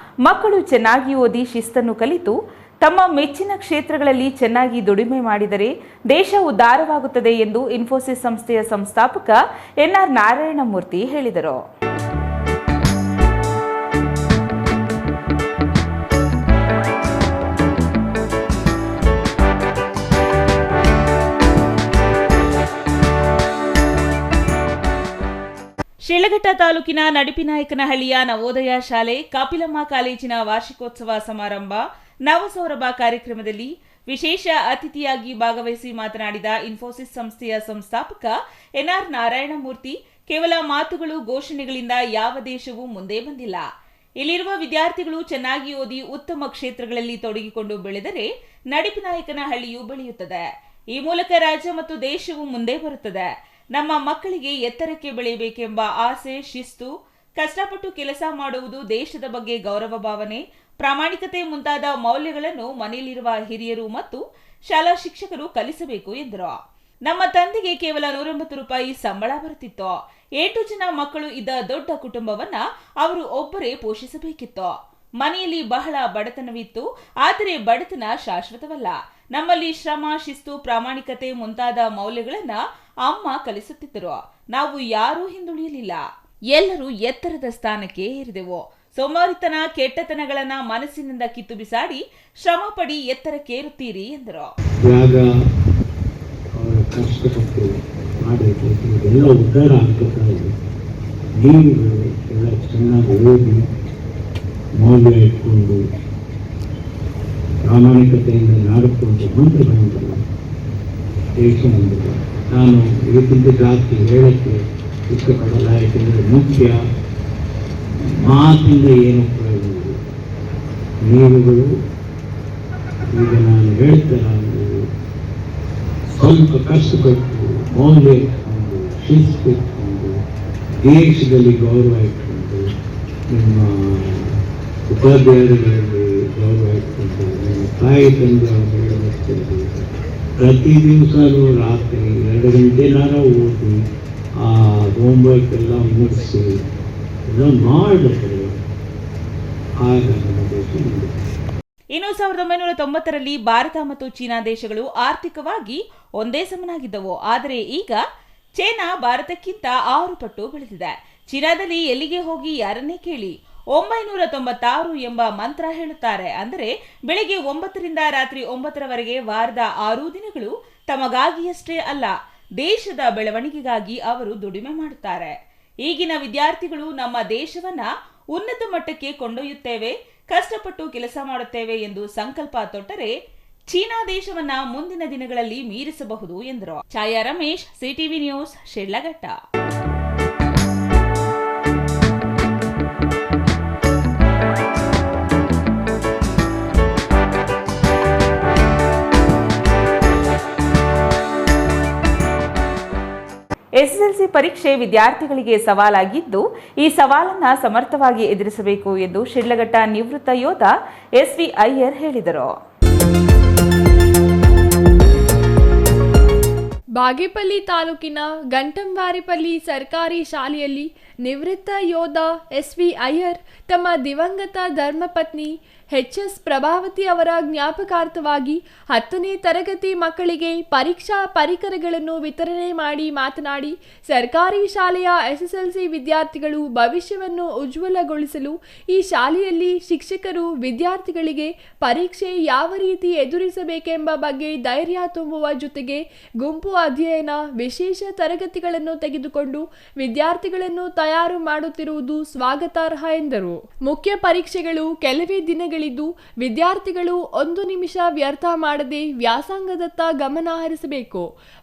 ಮಕ್ಕಳು ಚೆನ್ನಾಗಿ ಓದಿ ಶಿಸ್ತನ್ನು ಕಲಿತು ತಮ್ಮ ಮೆಚ್ಚಿನ ಕ್ಷೇತ್ರಗಳಲ್ಲಿ ಚೆನ್ನಾಗಿ ದುಡಿಮೆ ಮಾಡಿದರೆ ದೇಶ ಉದ್ಧಾರವಾಗುತ್ತದೆ ಎಂದು ಇನ್ಫೋಸಿಸ್ ಸಂಸ್ಥೆಯ ಸಂಸ್ಥಾಪಕ ಎನ್ಆರ್ ನಾರಾಯಣಮೂರ್ತಿ ಹೇಳಿದರು. ಶಿಡ್ಲಘಟ್ಟ ತಾಲೂಕಿನ ನಡಿಪಿನಾಯಕನಹಳ್ಳಿಯ ನವೋದಯ ಶಾಲೆ ಕಾಪಿಲಮ್ಮ ಕಾಲೇಜಿನ ವಾರ್ಷಿಕೋತ್ಸವ ಸಮಾರಂಭ ನವಸೌರಭ ಕಾರ್ಯಕ್ರಮದಲ್ಲಿ ವಿಶೇಷ ಅತಿಥಿಯಾಗಿ ಭಾಗವಹಿಸಿ ಮಾತನಾಡಿದ ಇನ್ಫೋಸಿಸ್ ಸಂಸ್ಥೆಯ ಸಂಸ್ಥಾಪಕ ಎನ್ಆರ್ ನಾರಾಯಣಮೂರ್ತಿ, ಕೇವಲ ಮಾತುಗಳು, ಘೋಷಣೆಗಳಿಂದ ಯಾವ ದೇಶವೂ ಮುಂದೆ ಬಂದಿಲ್ಲ. ಇಲ್ಲಿರುವ ವಿದ್ಯಾರ್ಥಿಗಳು ಚೆನ್ನಾಗಿ ಓದಿ ಉತ್ತಮ ಕ್ಷೇತ್ರಗಳಲ್ಲಿ ತೊಡಗಿಕೊಂಡು ಬೆಳೆದರೆ ನಡಿಪಿನಾಯಕನಹಳ್ಳಿಯು ಬೆಳೆಯುತ್ತದೆ. ಈ ಮೂಲಕ ರಾಜ್ಯ ಮತ್ತು ದೇಶವು ಮುಂದೆ ಬರುತ್ತದೆ. ನಮ್ಮ ಮಕ್ಕಳಿಗೆ ಎತ್ತರಕ್ಕೆ ಬೆಳೆಯಬೇಕೆಂಬ ಆಸೆ, ಶಿಸ್ತು, ಕಷ್ಟಪಟ್ಟು ಕೆಲಸ ಮಾಡುವುದು, ದೇಶದ ಬಗ್ಗೆ ಗೌರವ ಭಾವನೆ, ಪ್ರಾಮಾಣಿಕತೆ ಮುಂತಾದ ಮೌಲ್ಯಗಳನ್ನು ಮನೆಯಲ್ಲಿರುವ ಹಿರಿಯರು ಮತ್ತು ಶಾಲಾ ಶಿಕ್ಷಕರು ಕಲಿಸಬೇಕು ಎಂದರು. ನಮ್ಮ ತಂದೆಗೆ ಕೇವಲ 180 ರೂಪಾಯಿ ಸಂಬಳ ಬರುತ್ತಿತ್ತು. 8 ಜನ ಮಕ್ಕಳು ಇದ್ದ ದೊಡ್ಡ ಕುಟುಂಬವನ್ನ ಅವರು ಒಬ್ಬರೇ ಪೋಷಿಸಬೇಕಿತ್ತು. ಮನೆಯಲ್ಲಿ ಬಹಳ ಬಡತನವಿತ್ತು. ಆದರೆ ಬಡತನ ಶಾಶ್ವತವಲ್ಲ. ನಮ್ಮಲ್ಲಿ ಶ್ರಮ, ಶಿಸ್ತು, ಪ್ರಾಮಾಣಿಕತೆ ಮುಂತಾದ ಮೌಲ್ಯಗಳನ್ನ ಅಮ್ಮ ಕಲಿಸುತ್ತಿದ್ದರು. ನಾವು ಯಾರೂ ಹಿಂದುಳಿಯಲಿಲ್ಲ. ಎಲ್ಲರೂ ಎತ್ತರದ ಸ್ಥಾನಕ್ಕೆ ಏರಿದೆವು. ಸೋಮಾರಿತನ, ಕೆಟ್ಟತನಗಳನ್ನ ಮನಸ್ಸಿನಿಂದ ಕಿತ್ತು ಬಿಸಾಡಿ ಶ್ರಮ ಪಡಿ ಎತ್ತರಕ್ಕೇರುತ್ತೀರಿ ಎಂದರು. ಕಷ್ಟಪಟ್ಟು ಮಾಡಬೇಕು, ಎಲ್ಲ ಉದ್ಧಾರ ಆಗಬೇಕಾಗಿದೆ. ನೀವುಗಳು ಎಲ್ಲ ಚೆನ್ನಾಗಿ ಓದಿ ಮೌಲ್ಯ ಇಟ್ಕೊಂಡು ಪ್ರಾಮಾಣಿಕತೆಯಿಂದ ನಾಡಿಕೊಂಡು ಮುಂದೆ ಬಂದರು ದೇಶ ಬಂದರು. ನಾನು ಇದಕ್ಕಿಂತ ಜಾಸ್ತಿ ಹೇಳಕ್ಕೆ ಇಷ್ಟಪಡಲ್ಲ. ಯಾಕೆಂದರೆ ಮುಖ್ಯ ಮಾತಿಂದ ಏನು ಪ್ರಯೋಜನ. ನೀವುಗಳು ಈಗ ನಾನು ಹೇಳ್ತೇನೆ, ಸ್ವಲ್ಪ ಕಷ್ಟಪಟ್ಟು ಮೌಲ್ಯ ಇಟ್ಕೊಂಡು ಶಿಸ್ತು ಇಟ್ಕೊಂಡು ದೇಶದಲ್ಲಿ ಗೌರವ ಇಟ್ಕೊಂಡು ನಿಮ್ಮ ಉಪಾಧ್ಯಾಯರುಗಳಲ್ಲಿ ಗೌರವ ಇಟ್ಕೊಂಡು ನಿಮ್ಮ ತಾಯಿ ತಂದೆಯವರಲ್ಲಿ ಪ್ರತಿ ದಿವಸನೂ ರಾತ್ರಿ 2 ಗಂಟೆನಾರ ಓದಿ ಆ ಹೋಮ್ವರ್ಕ್ ಎಲ್ಲ ಮುಗಿಸಿ ಎಲ್ಲ ಮಾಡಿದ್ರೆ ಆಗ ನಮ್ಮ ದೇಶ ಮುಂದೆ. ಇನ್ನು 1990ರಲ್ಲಿ ಭಾರತ ಮತ್ತು ಚೀನಾ ದೇಶಗಳು ಆರ್ಥಿಕವಾಗಿ ಒಂದೇ ಸಮನಾಗಿದ್ದವು. ಆದರೆ ಈಗ ಚೀನಾ ಭಾರತಕ್ಕಿಂತ 6 ಪಟ್ಟು ಬೆಳೆದಿದೆ. ಚೀನಾದಲ್ಲಿ ಎಲ್ಲಿಗೆ ಹೋಗಿ ಯಾರನ್ನೇ ಕೇಳಿ 996 ಎಂಬ ಮಂತ್ರ ಹೇಳುತ್ತಾರೆ. ಅಂದರೆ ಬೆಳಿಗ್ಗೆ 9ರಿಂದ ರಾತ್ರಿ 9ರವರೆಗೆ ವಾರದ 6 ದಿನಗಳು ತಮಗಾಗಿಯಷ್ಟೇ ಅಲ್ಲ, ದೇಶದ ಬೆಳವಣಿಗೆಗಾಗಿ ಅವರು ದುಡಿಮೆ ಮಾಡುತ್ತಾರೆ. ಈಗಿನ ವಿದ್ಯಾರ್ಥಿಗಳು ನಮ್ಮ ದೇಶವನ್ನ ಉನ್ನತ ಮಟ್ಟಕ್ಕೆ ಕೊಂಡೊಯ್ಯುತ್ತೇವೆ, ಕಷ್ಟಪಟ್ಟು ಕೆಲಸ ಮಾಡುತ್ತೇವೆ ಎಂದು ಸಂಕಲ್ಪ ತೊಟ್ಟರೆ ಚೀನಾ ದೇಶವನ್ನ ಮುಂದಿನ ದಿನಗಳಲ್ಲಿ ಮೀರಿಸಬಹುದು ಎಂದರು. Chaya Ramesh, CTV news, Shidlaghatta. SSLC ಪರೀಕ್ಷೆ ವಿದ್ಯಾರ್ಥಿಗಳಿಗೆ ಸವಾಲಾಗಿದ್ದು, ಈ ಸವಾಲನ್ನು ಸಮರ್ಥವಾಗಿ ಎದುರಿಸಬೇಕು ಎಂದು ಶಿಡ್ಲಘಟ್ಟ ನಿವೃತ್ತ ಯೋಧ ಎಸ್ವಿ ಅಯ್ಯರ್ ಹೇಳಿದರು. ಬಾಗೇಪಲ್ಲಿ ತಾಲೂಕಿನ ಗಂಟಂವಾರಿಪಲ್ಲಿ ಸರ್ಕಾರಿ ಶಾಲೆಯಲ್ಲಿ ನಿವೃತ್ತ ಯೋಧ SV ಅಯ್ಯರ್ ತಮ್ಮ ದಿವಂಗತ ಧರ್ಮಪತ್ನಿ HS ಪ್ರಭಾವತಿ ಅವರ ಜ್ಞಾಪಕಾರ್ಥವಾಗಿ 10ನೇ ತರಗತಿ ಮಕ್ಕಳಿಗೆ ಪರೀಕ್ಷಾ ಪರಿಕರಗಳನ್ನು ವಿತರಣೆ ಮಾಡಿ ಮಾತನಾಡಿ, ಸರ್ಕಾರಿ ಶಾಲೆಯ SSLC ವಿದ್ಯಾರ್ಥಿಗಳು ಭವಿಷ್ಯವನ್ನು ಉಜ್ವಲಗೊಳಿಸಲು ಈ ಶಾಲೆಯಲ್ಲಿ ಶಿಕ್ಷಕರು ವಿದ್ಯಾರ್ಥಿಗಳಿಗೆ ಪರೀಕ್ಷೆ ಯಾವ ರೀತಿ ಎದುರಿಸಬೇಕೆಂಬ ಬಗ್ಗೆ ಧೈರ್ಯ ತುಂಬುವ ಜೊತೆಗೆ ಗುಂಪು ಅಧ್ಯಯನ, ವಿಶೇಷ ತರಗತಿಗಳನ್ನು ತೆಗೆದುಕೊಂಡು ವಿದ್ಯಾರ್ಥಿಗಳನ್ನು ತಯಾರು ಮಾಡುತ್ತಿರುವುದು ಸ್ವಾಗತಾರ್ಹ ಎಂದರು. ಮುಖ್ಯ ಪರೀಕ್ಷೆಗಳು ಕೆಲವೇ ದಿನಗಳಿದ್ದು ವಿದ್ಯಾರ್ಥಿಗಳು 1 ನಿಮಿಷ ವ್ಯರ್ಥ ಮಾಡದೆ ವ್ಯಾಸಂಗದತ್ತ ಗಮನ ಹರಿಸಬೇಕು.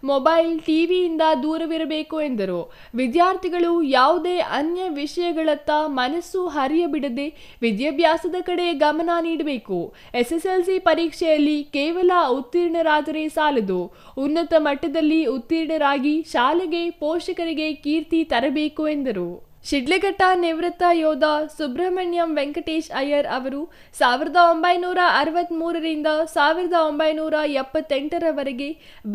ಮೊಬೈಲ್, ಟಿವಿಯಿಂದ ದೂರವಿರಬೇಕು ಎಂದರು. ವಿದ್ಯಾರ್ಥಿಗಳು ಯಾವುದೇ ಅನ್ಯ ವಿಷಯಗಳತ್ತ ಮನಸ್ಸು ಹರಿಯಬಿಡದೆ ವಿದ್ಯಾಭ್ಯಾಸದ ಕಡೆ ಗಮನ ನೀಡಬೇಕು. SSLC ಪರೀಕ್ಷೆಯಲ್ಲಿ ಕೇವಲ ಉತ್ತೀರ್ಣರಾದರೆ ಸಾಲದು, ಉನ್ನತ ಮಟ್ಟದಲ್ಲಿ ಉತ್ತೀರ್ಣರಾಗಿ ಶಾಲೆಗೆ, ಪೋಷಕರಿಗೆ ಕೀರ್ತಿ ತರಬೇಕು ಎಂದರು. ಶಿಡ್ಲಘಟ್ಟ ನಿವೃತ್ತ ಯೋಧ ಸುಬ್ರಹ್ಮಣ್ಯಂ ವೆಂಕಟೇಶ್ ಅಯ್ಯರ್ ಅವರು 1963 ರಿಂದ 1978ರವರೆಗೆ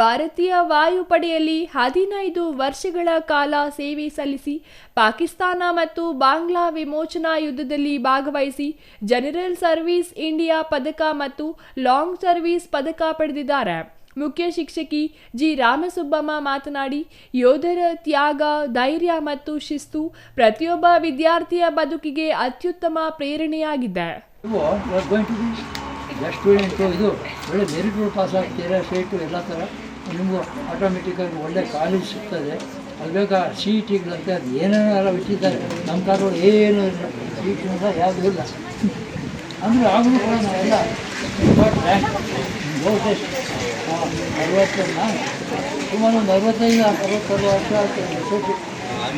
ಭಾರತೀಯ ವಾಯುಪಡೆಯಲ್ಲಿ 15 ವರ್ಷಗಳ ಕಾಲ ಸೇವೆ ಸಲ್ಲಿಸಿ ಪಾಕಿಸ್ತಾನ ಮತ್ತು ಬಾಂಗ್ಲಾ ವಿಮೋಚನಾ ಯುದ್ಧದಲ್ಲಿ ಭಾಗವಹಿಸಿ ಜನರಲ್ ಸರ್ವಿಸ್ ಇಂಡಿಯಾ ಪದಕ ಮತ್ತು ಲಾಂಗ್ ಸರ್ವಿಸ್ ಪದಕ ಪಡೆದಿದ್ದಾರೆ. ಮುಖ್ಯ ಶಿಕ್ಷಕಿ ಜಿ ರಾಮಸುಬ್ಬಮ್ಮ ಮಾತನಾಡಿ, ಯೋಧರ ತ್ಯಾಗ, ಧೈರ್ಯ ಮತ್ತು ಶಿಸ್ತು ಪ್ರತಿಯೊಬ್ಬ ವಿದ್ಯಾರ್ಥಿಯ ಬದುಕಿಗೆ ಅತ್ಯುತ್ತಮ ಪ್ರೇರಣೆಯಾಗಿದೆ. ಇದು ಒಳ್ಳೆ ಮೆರಿಟ್ ಪಾಸ್ ಆಗ್ತೀರಾ, ಸ್ಟೇಟು ಎಲ್ಲ ಥರ ನಿಮಗೂ ಆಟೋಮೆಟಿಕ್ಕಾಗಿ ಒಳ್ಳೆ ಕಾಲೇಜ್ ಸಿಗ್ತದೆ. ಅಲ್ಲಿ ಬೇಕಾ CETಗಳಂತೆ ಅದು ಏನೇನೆಲ್ಲ ಬಿಟ್ಟಿದ್ದಾರೆ. ನಮ್ಮ ಕಾಲದಲ್ಲಿ ಏನೂ ಇಲ್ಲ, CET ಯಾವುದೂ ಇಲ್ಲ ಅಂದರೆ ಆಗಲೂ ಕೂಡ ನಾವೆಲ್ಲ ರ್ಯಾಂಕ್ ಬಹುತೇಕ 60 ಸುಮಾರು ಒಂದು 65-66 ವರ್ಷ ಆಗ್ತದೆ.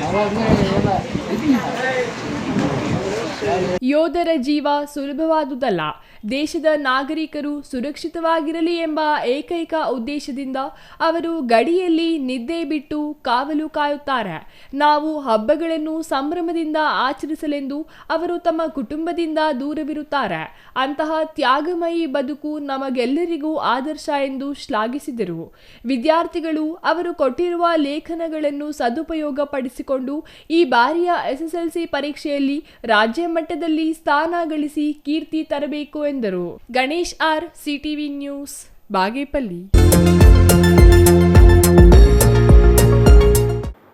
ಅವಾಗಲೇ ಎಲ್ಲ ಯೋಧರ ಜೀವ ಸುಲಭವಾದುದಲ್ಲ, ದೇಶದ ನಾಗರಿಕರು ಸುರಕ್ಷಿತವಾಗಿರಲಿ ಎಂಬ ಏಕೈಕ ಉದ್ದೇಶದಿಂದ ಅವರು ಗಡಿಯಲ್ಲಿ ನಿದ್ದೆ ಬಿಟ್ಟು ಕಾವಲು ಕಾಯುತ್ತಾರೆ. ನಾವು ಹಬ್ಬಗಳನ್ನು ಸಂಭ್ರಮದಿಂದ ಆಚರಿಸಲೆಂದು ಅವರು ತಮ್ಮ ಕುಟುಂಬದಿಂದ ದೂರವಿರುತ್ತಾರೆ. ಅಂತಹ ತ್ಯಾಗಮಯಿ ಬದುಕು ನಮಗೆಲ್ಲರಿಗೂ ಆದರ್ಶ ಎಂದು ಶ್ಲಾಘಿಸಿದರು. ವಿದ್ಯಾರ್ಥಿಗಳು ಅವರು ಕೊಟ್ಟಿರುವ ಲೇಖನಗಳನ್ನು ಸದುಪಯೋಗ ಪಡಿಸಿಕೊಂಡು ಈ ಬಾರಿಯ SSLC ಪರೀಕ್ಷೆಯಲ್ಲಿ ರಾಜ್ಯ ಮಟ್ಟದಲ್ಲಿ ಸ್ಥಾನ ಗಳಿಸಿ ಕೀರ್ತಿ ತರಬೇಕು ಎಂದರು. Ganesh R, CTV news, Bagepalli.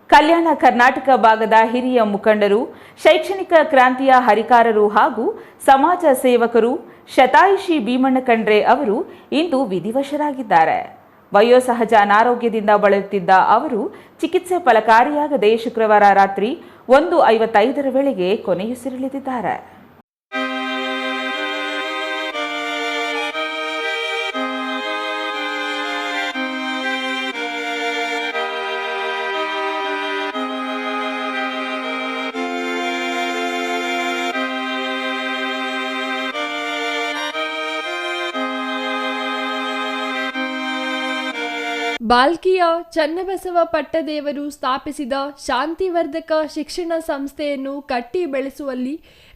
Kalyana Karnataka ಭಾಗದ ಹಿರಿಯ ಮುಖಂಡರು, ಶೈಕ್ಷಣಿಕ ಕ್ರಾಂತಿಯ ಹರಿಕಾರರು ಹಾಗೂ ಸಮಾಜ ಸೇವಕರು ಶತಾಯುಷಿ ಭೀಮಣ್ಣ ಖಂಡ್ರೆ ಅವರು ಇಂದು ವಿಧಿವಶರಾಗಿದ್ದಾರೆ. ವಯೋಸಹಜ ಅನಾರೋಗ್ಯದಿಂದ ಬಳಲುತ್ತಿದ್ದ ಅವರು ಚಿಕಿತ್ಸೆ ಫಲಕಾರಿಯಾಗದೆ ಶುಕ್ರವಾರ ರಾತ್ರಿ 1:55 ವೇಳೆಗೆ ಕೊನೆಯುಸಿರೆಳೆದಿದ್ದಾರೆ. ಬಾಲ್ಕಿಯ ಚನ್ನಬಸವ ಪಟ್ಟದೇವರು ಸ್ಥಾಪಿಸಿದ ಶಾಂತಿವರ್ಧಕ ಶಿಕ್ಷಣ ಸಂಸ್ಥೆಯನ್ನು ಕಟ್ಟಿ ಬೆಳೆಸುವಲ್ಲಿ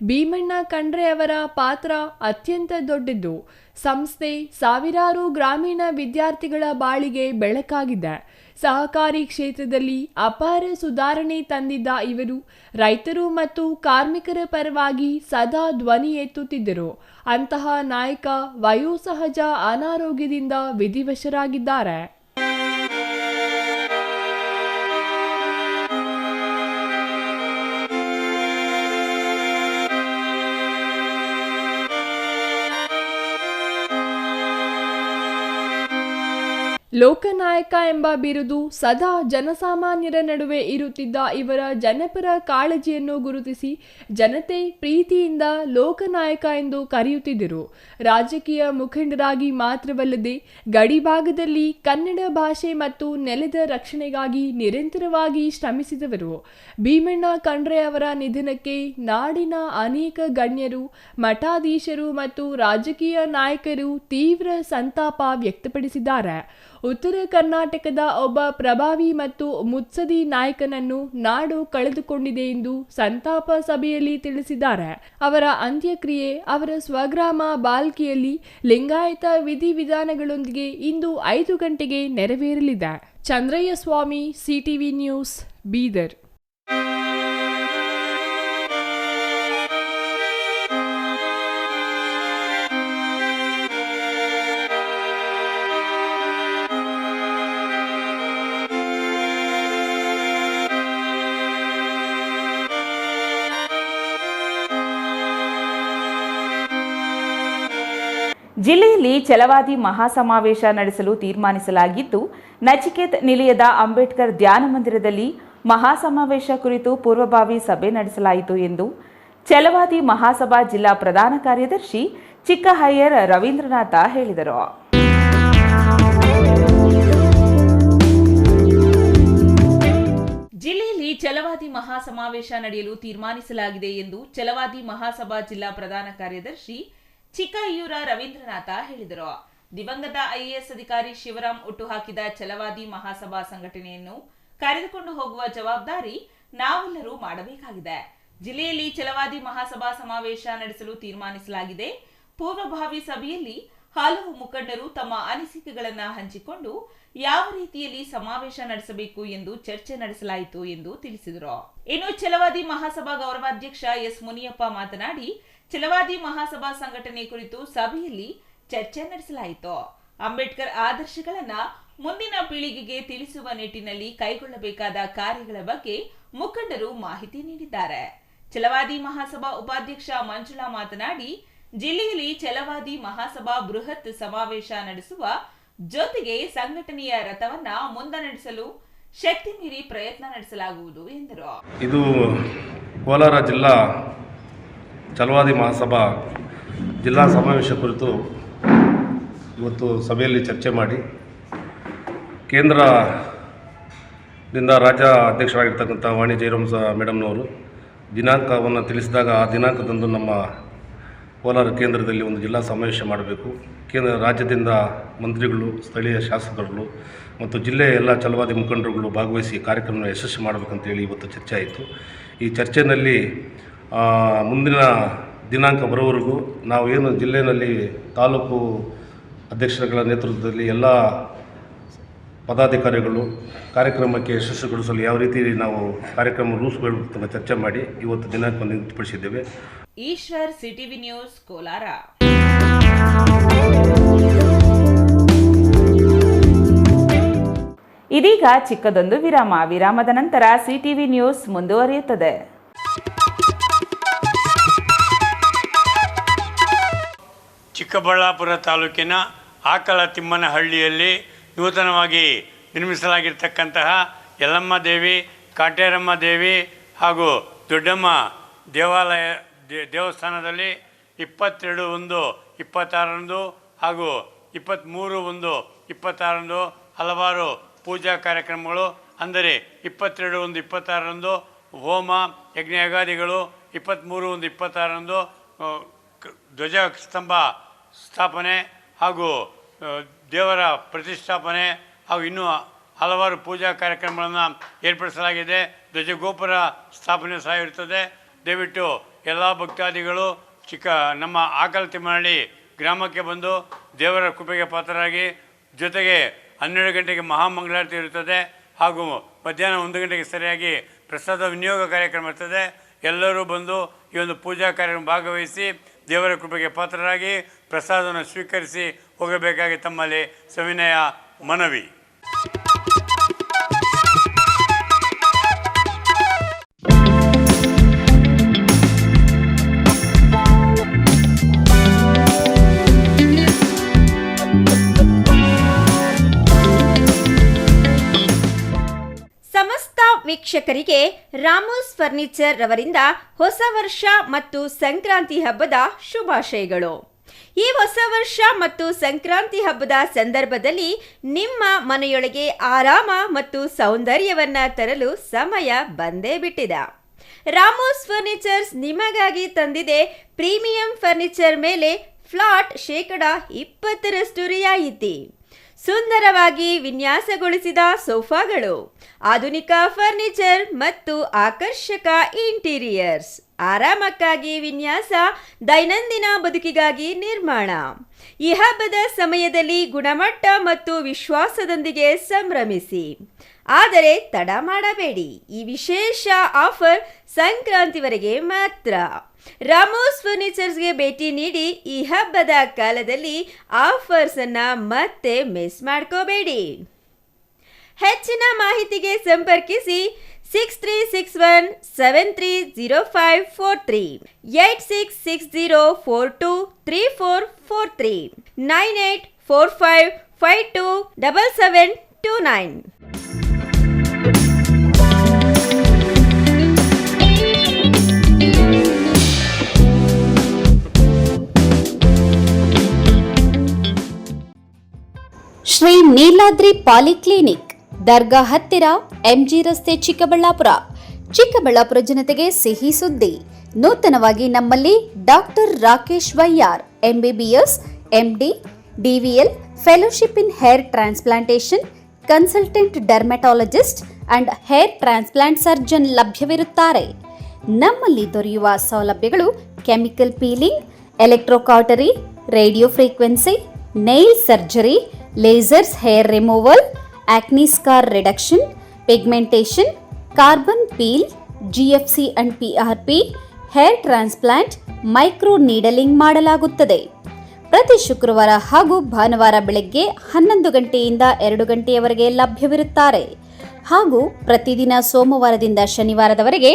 ಭೀಮಣ್ಣ ಖಂಡ್ರೆ ಅವರ ಪಾತ್ರ ಅತ್ಯಂತ ದೊಡ್ಡದು. ಸಂಸ್ಥೆ ಸಾವಿರಾರು ಗ್ರಾಮೀಣ ವಿದ್ಯಾರ್ಥಿಗಳ ಬಾಳಿಗೆ ಬೆಳಕಾಗಿದೆ. ಸಹಕಾರಿ ಕ್ಷೇತ್ರದಲ್ಲಿ ಅಪಾರ ಸುಧಾರಣೆ ತಂದಿದ್ದ ಇವರು ರೈತರು ಮತ್ತು ಕಾರ್ಮಿಕರ ಪರವಾಗಿ ಸದಾ ಧ್ವನಿ ಎತ್ತುತ್ತಿದ್ದರು. ಅಂತಹ ನಾಯಕ ವಯೋಸಹಜ ಅನಾರೋಗ್ಯದಿಂದ ವಿಧಿವಶರಾಗಿದ್ದಾರೆ. ಲೋಕನಾಯಕ ಎಂಬ ಬಿರುದು ಸದಾ ಜನಸಾಮಾನ್ಯರ ನಡುವೆ ಇರುತ್ತಿದ್ದ ಇವರ ಜನಪರ ಕಾಳಜಿಯನ್ನು ಗುರುತಿಸಿ ಜನತೆ ಪ್ರೀತಿಯಿಂದ ಲೋಕನಾಯಕ ಎಂದು ಕರೆಯುತ್ತಿದ್ದರು. ರಾಜಕೀಯ ಮುಖಂಡರಾಗಿ ಮಾತ್ರವಲ್ಲದೆ ಗಡಿಭಾಗದಲ್ಲಿ ಕನ್ನಡ ಭಾಷೆ ಮತ್ತು ನೆಲದ ರಕ್ಷಣೆಗಾಗಿ ನಿರಂತರವಾಗಿ ಶ್ರಮಿಸಿದವರು. ಭೀಮಣ್ಣ ಖಂಡ್ರೆ ಅವರ ನಿಧನಕ್ಕೆ ನಾಡಿನ ಅನೇಕ ಗಣ್ಯರು, ಮಠಾಧೀಶರು ಮತ್ತು ರಾಜಕೀಯ ನಾಯಕರು ತೀವ್ರ ಸಂತಾಪ ವ್ಯಕ್ತಪಡಿಸಿದ್ದಾರೆ. ಉತ್ತರ ಕರ್ನಾಟಕದ ಒಬ್ಬ ಪ್ರಭಾವಿ ಮತ್ತು ಮುತ್ಸದಿ ನಾಯಕನನ್ನು ನಾಡು ಕಳೆದುಕೊಂಡಿದೆ ಎಂದು ಸಂತಾಪ ಸಭೆಯಲ್ಲಿ ತಿಳಿಸಿದ್ದಾರೆ. ಅವರ ಅಂತ್ಯಕ್ರಿಯೆ ಅವರ ಸ್ವಗ್ರಾಮ ಬಾಲ್ಕಿಯಲ್ಲಿ ಲಿಂಗಾಯತ ವಿಧಿವಿಧಾನಗಳೊಂದಿಗೆ ಇಂದು 5 ಗಂಟೆಗೆ ನೆರವೇರಲಿದೆ. ಚಂದ್ರಯ್ಯ ಸ್ವಾಮಿ, CTV ನ್ಯೂಸ್, ಬೀದರ್. ಜಿಲ್ಲೆಯಲ್ಲಿ ಛಲವಾದಿ ಮಹಾಸಮಾವೇಶ ನಡೆಸಲು ತೀರ್ಮಾನಿಸಲಾಗಿದ್ದು, ನಚಿಕೇತ್ ನಿಲಯದ ಅಂಬೇಡ್ಕರ್ ಧ್ಯಾನ ಮಂದಿರದಲ್ಲಿ ಮಹಾಸಮಾವೇಶ ಕುರಿತು ಪೂರ್ವಭಾವಿ ಸಭೆ ನಡೆಸಲಾಯಿತು ಎಂದು ಛಲವಾದಿ ಮಹಾಸಭಾ ಜಿಲ್ಲಾ ಪ್ರಧಾನ ಕಾರ್ಯದರ್ಶಿ ಚಿಕ್ಕಹಯ್ಯರ್ ರವೀಂದ್ರನಾಥ ಹೇಳಿದರು. ಜಿಲ್ಲೆಯಲ್ಲಿ ಛಲವಾದಿ ಮಹಾಸಮಾವೇಶ ನಡೆಯಲು ತೀರ್ಮಾನಿಸಲಾಗಿದೆ ಎಂದು ಛಲವಾದಿ ಮಹಾಸಭಾ ಜಿಲ್ಲಾ ಪ್ರಧಾನ ಕಾರ್ಯದರ್ಶಿ ಚಿಕ್ಕಹಯ್ಯೂರ ರವೀಂದ್ರನಾಥ ಹೇಳಿದರು. ದಿವಂಗತ ಐಎಎಸ್ ಅಧಿಕಾರಿ ಶಿವರಾಮ್ ಹುಟ್ಟುಹಾಕಿದ ಛಲವಾದಿ ಮಹಾಸಭಾ ಸಂಘಟನೆಯನ್ನು ಕರೆದುಕೊಂಡು ಹೋಗುವ ಜವಾಬ್ದಾರಿ ನಾವೆಲ್ಲರೂ ಮಾಡಬೇಕಾಗಿದೆ. ಜಿಲ್ಲೆಯಲ್ಲಿ ಛಲವಾದಿ ಮಹಾಸಭಾ ಸಮಾವೇಶ ನಡೆಸಲು ತೀರ್ಮಾನಿಸಲಾಗಿದೆ. ಪೂರ್ವಭಾವಿ ಸಭೆಯಲ್ಲಿ ಹಲವು ಮುಖಂಡರು ತಮ್ಮ ಅನಿಸಿಕೆಗಳನ್ನು ಹಂಚಿಕೊಂಡು ಯಾವ ರೀತಿಯಲ್ಲಿ ಸಮಾವೇಶ ನಡೆಸಬೇಕು ಎಂದು ಚರ್ಚೆ ನಡೆಸಲಾಯಿತು ಎಂದು ತಿಳಿಸಿದರು. ಇನ್ನು ಛಲವಾದಿ ಮಹಾಸಭಾ ಗೌರವಾಧ್ಯಕ್ಷ ಎಸ್ ಮುನಿಯಪ್ಪ ಮಾತನಾಡಿ, ಛಲವಾದಿ ಮಹಾಸಭಾ ಸಂಘಟನೆ ಕುರಿತು ಸಭೆಯಲ್ಲಿ ಚರ್ಚೆ ನಡೆಸಲಾಯಿತು. ಅಂಬೇಡ್ಕರ್ ಆದರ್ಶಗಳನ್ನ ಮುಂದಿನ ಪೀಳಿಗೆಗೆ ತಿಳಿಸುವ ನಿಟ್ಟಿನಲ್ಲಿ ಕೈಗೊಳ್ಳಬೇಕಾದ ಕಾರ್ಯಗಳ ಬಗ್ಗೆ ಮುಖಂಡರು ಮಾಹಿತಿ ನೀಡಿದ್ದಾರೆ. ಛಲವಾದಿ ಮಹಾಸಭಾ ಉಪಾಧ್ಯಕ್ಷ ಮಂಜುಳಾ ಮಾತನಾಡಿ, ಜಿಲ್ಲೆಯಲ್ಲಿ ಛಲವಾದಿ ಮಹಾಸಭಾ ಬೃಹತ್ ಸಮಾವೇಶ ನಡೆಸುವ ಜೊತೆಗೆ ಸಂಘಟನೆಯ ರಥವನ್ನ ಮುನ್ನಡೆಸಲು ಶಕ್ತಿ ಮೀರಿ ಪ್ರಯತ್ನ ನಡೆಸಲಾಗುವುದು ಎಂದರು. ಇದು ಕೋಲಾರ ಜಿಲ್ಲಾ ಛಲವಾದಿ ಮಹಾಸಭಾ ಜಿಲ್ಲಾ ಸಮಾವೇಶ ಕುರಿತು ಇವತ್ತು ಸಭೆಯಲ್ಲಿ ಚರ್ಚೆ ಮಾಡಿ ಕೇಂದ್ರದಿಂದ ರಾಜ್ಯ ಅಧ್ಯಕ್ಷರಾಗಿರ್ತಕ್ಕಂಥ ವಾಣಿ ಜಯರಾಮ್ ಮೇಡಮ್ನವರು ದಿನಾಂಕವನ್ನು ತಿಳಿಸಿದಾಗ ಆ ದಿನಾಂಕದಂದು ನಮ್ಮ ಕೋಲಾರ ಕೇಂದ್ರದಲ್ಲಿ ಒಂದು ಜಿಲ್ಲಾ ಸಮಾವೇಶ ಮಾಡಬೇಕು. ರಾಜ್ಯದಿಂದ ಮಂತ್ರಿಗಳು, ಸ್ಥಳೀಯ ಶಾಸಕರು ಮತ್ತು ಜಿಲ್ಲೆಯ ಎಲ್ಲ ಛಲವಾದಿ ಮುಖಂಡರುಗಳು ಭಾಗವಹಿಸಿ ಕಾರ್ಯಕ್ರಮ ಯಶಸ್ವಿ ಮಾಡಬೇಕಂತೇಳಿ ಇವತ್ತು ಚರ್ಚೆ ಆಯಿತು. ಈ ಚರ್ಚೆಯಲ್ಲಿ ಮುಂದಿನ ದಿನಾಂಕ ಬರೋವರೆಗೂ ನಾವು ಏನು ಜಿಲ್ಲೆಯಲ್ಲಿ ತಾಲೂಕು ಅಧ್ಯಕ್ಷರುಗಳ ನೇತೃತ್ವದಲ್ಲಿ ಎಲ್ಲ ಪದಾಧಿಕಾರಿಗಳು ಕಾರ್ಯಕ್ರಮಕ್ಕೆ ಯಶಸ್ವಿಗೊಳಿಸಲು ಯಾವ ರೀತಿ ನಾವು ಕಾರ್ಯಕ್ರಮ ರೂಪಿಸಬೇಕು ಚರ್ಚೆ ಮಾಡಿ ಇವತ್ತು ದಿನಾಂಕವನ್ನು ನಿಗದಿಪಡಿಸಿದ್ದೇವೆ. Eshwar, CTV news, Kolar. ಇದೀಗ ಚಿಕ್ಕದೊಂದು ವಿರಾಮ. ವಿರಾಮದ ನಂತರ ಸಿಟಿವಿ ನ್ಯೂಸ್ ಮುಂದುವರಿಯುತ್ತದೆ. ಚಿಕ್ಕಬಳ್ಳಾಪುರ ತಾಲೂಕಿನ ಆಕಲತಿಮ್ಮನಹಳ್ಳಿಯಲ್ಲಿ ನೂತನವಾಗಿ ನಿರ್ಮಿಸಲಾಗಿರ್ತಕ್ಕಂತಹ ಯಲ್ಲಮ್ಮ ದೇವಿ, ಕಾಟೇರಮ್ಮ ದೇವಿ ಹಾಗೂ ದೊಡ್ಡಮ್ಮ ದೇವಸ್ಥಾನದಲ್ಲಿ 22/1/26 ಹಾಗೂ 23/1/26 ಹಲವಾರು ಪೂಜಾ ಕಾರ್ಯಕ್ರಮಗಳು, ಅಂದರೆ 22/1/26 ಹೋಮ ಯಜ್ಞಯಾಗಾದಿಗಳು, 23/1/26 ಧ್ವಜ ಸ್ತಂಭ ಸ್ಥಾಪನೆ ಹಾಗೂ ದೇವರ ಪ್ರತಿಷ್ಠಾಪನೆ ಹಾಗೂ ಇನ್ನೂ ಹಲವಾರು ಪೂಜಾ ಕಾರ್ಯಕ್ರಮಗಳನ್ನು ಏರ್ಪಡಿಸಲಾಗಿದೆ. ಧ್ವಜಗೋಪುರ ಸ್ಥಾಪನೆ ಸಹ ಇರುತ್ತದೆ. ದಯವಿಟ್ಟು ಎಲ್ಲ ಭಕ್ತಾದಿಗಳು ನಮ್ಮ ಆಕಲತಿಮ್ಮನಹಳ್ಳಿ ಗ್ರಾಮಕ್ಕೆ ಬಂದು ದೇವರ ಕೃಪೆಗೆ ಪಾತ್ರರಾಗಿ, ಜೊತೆಗೆ 12 ಗಂಟೆಗೆ ಮಹಾಮಂಗಳಾರತಿ ಇರುತ್ತದೆ ಹಾಗೂ ಮಧ್ಯಾಹ್ನ 1 ಗಂಟೆಗೆ ಸರಿಯಾಗಿ ಪ್ರಸಾದ ವಿನಿಯೋಗ ಕಾರ್ಯಕ್ರಮ ಇರ್ತದೆ. ಎಲ್ಲರೂ ಬಂದು ಈ ಒಂದು ಪೂಜಾ ಕಾರ್ಯಕ್ರಮ ಭಾಗವಹಿಸಿ ದೇವರ ಕೃಪೆಗೆ ಪಾತ್ರರಾಗಿ ಪ್ರಸಾದವನ್ನು ಸ್ವೀಕರಿಸಿ ಹೋಗಬೇಕಾಗಿ ತಮ್ಮಲ್ಲಿ ಸವಿನಯ ಮನವಿ. ಸಮಸ್ತ ವೀಕ್ಷಕರಿಗೆ ರಾಮೋಸ್ ಫರ್ನಿಚರ್ ರವರಿಂದ ಹೊಸ ವರ್ಷ ಮತ್ತು ಸಂಕ್ರಾಂತಿ ಹಬ್ಬದ ಶುಭಾಶಯಗಳು. ಈ ಹೊಸ ವರ್ಷ ಮತ್ತು ಸಂಕ್ರಾಂತಿ ಹಬ್ಬದ ಸಂದರ್ಭದಲ್ಲಿ ನಿಮ್ಮ ಮನೆಯೊಳಗೆ ಆರಾಮ ಮತ್ತು ಸೌಂದರ್ಯವನ್ನ ತರಲು ಸಮಯ ಬಂದೇ ಬಿಟ್ಟಿದೆ. ರಾಮೋಸ್ ಫರ್ನಿಚರ್ಸ್ ನಿಮಗಾಗಿ ತಂದಿದೆ ಪ್ರೀಮಿಯಂ ಫರ್ನಿಚರ್ ಮೇಲೆ ಫ್ಲಾಟ್ %20 ರಿಯಾಯಿತಿ. ಸುಂದರವಾಗಿ ವಿನ್ಯಾಸಗೊಳಿಸಿದ ಸೋಫಾಗಳು, ಆಧುನಿಕ ಫರ್ನಿಚರ್ ಮತ್ತು ಆಕರ್ಷಕ ಇಂಟೀರಿಯರ್ಸ್, ಆರಾಮಕ್ಕಾಗಿ ವಿನ್ಯಾಸ, ದೈನಂದಿನ ಬದುಕಿಗಾಗಿ ನಿರ್ಮಾಣ. ಈ ಹಬ್ಬದ ಸಮಯದಲ್ಲಿ ಗುಣಮಟ್ಟ ಮತ್ತು ವಿಶ್ವಾಸದೊಂದಿಗೆ ಸಂಭ್ರಮಿಸಿ. ಆದರೆ ತಡ ಮಾಡಬೇಡಿ, ಈ ವಿಶೇಷ ಆಫರ್ ಸಂಕ್ರಾಂತಿವರೆಗೆ ಮಾತ್ರ. ರಾಮೋಸ್ ಫರ್ನಿಚರ್ಸ್ಗೆ ಭೇಟಿ ನೀಡಿ. ಈ ಹಬ್ಬದ ಕಾಲದಲ್ಲಿ ಆಫರ್ಸ್ ಅನ್ನ ಮತ್ತೆ ಮಿಸ್ ಮಾಡ್ಕೋಬೇಡಿ. ಹೆಚ್ಚಿನ ಮಾಹಿತಿಗೆ ಸಂಪರ್ಕಿಸಿ 6361730543 8660423443 9845527729. ಶ್ರೀ ನೀಲಾದ್ರಿ ಪಾಲಿಕ್ಲಿನಿಕ್, ದರ್ಗಾ ಹತ್ತಿರ, ಎಂಜಿ ರಸ್ತೆ, ಚಿಕ್ಕಬಳ್ಳಾಪುರ. ಚಿಕ್ಕಬಳ್ಳಾಪುರ ಜನತೆಗೆ ಸಿಹಿ ಸುದ್ದಿ. ನೂತನವಾಗಿ ನಮ್ಮಲ್ಲಿ doctor Rakesh Y R, MBBS, MD, DVL, fellowship in hair transplantation, consultant dermatologist and hair transplant surgeon ಲಭ್ಯವಿರುತ್ತಾರೆ. ನಮ್ಮಲ್ಲಿ ದೊರೆಯುವ ಸೌಲಭ್ಯಗಳು chemical peeling, electrocautery, radio frequency, nail surgery, lasers hair removal, acne scar reduction, pigmentation, carbon peel, GFC and PRP, hair transplant, micro needling ಮಾಡಲಾಗುತ್ತದೆ. ಪ್ರತಿ ಶುಕ್ರವಾರ ಹಾಗೂ ಭಾನುವಾರ ಬೆಳಗ್ಗೆ 11 ಗಂಟೆಯಿಂದ 2 ಗಂಟೆಯವರೆಗೆ ಲಭ್ಯವಿರುತ್ತಾರೆ. ಹಾಗೂ ಪ್ರತಿದಿನ ಸೋಮವಾರದಿಂದ ಶನಿವಾರದವರೆಗೆ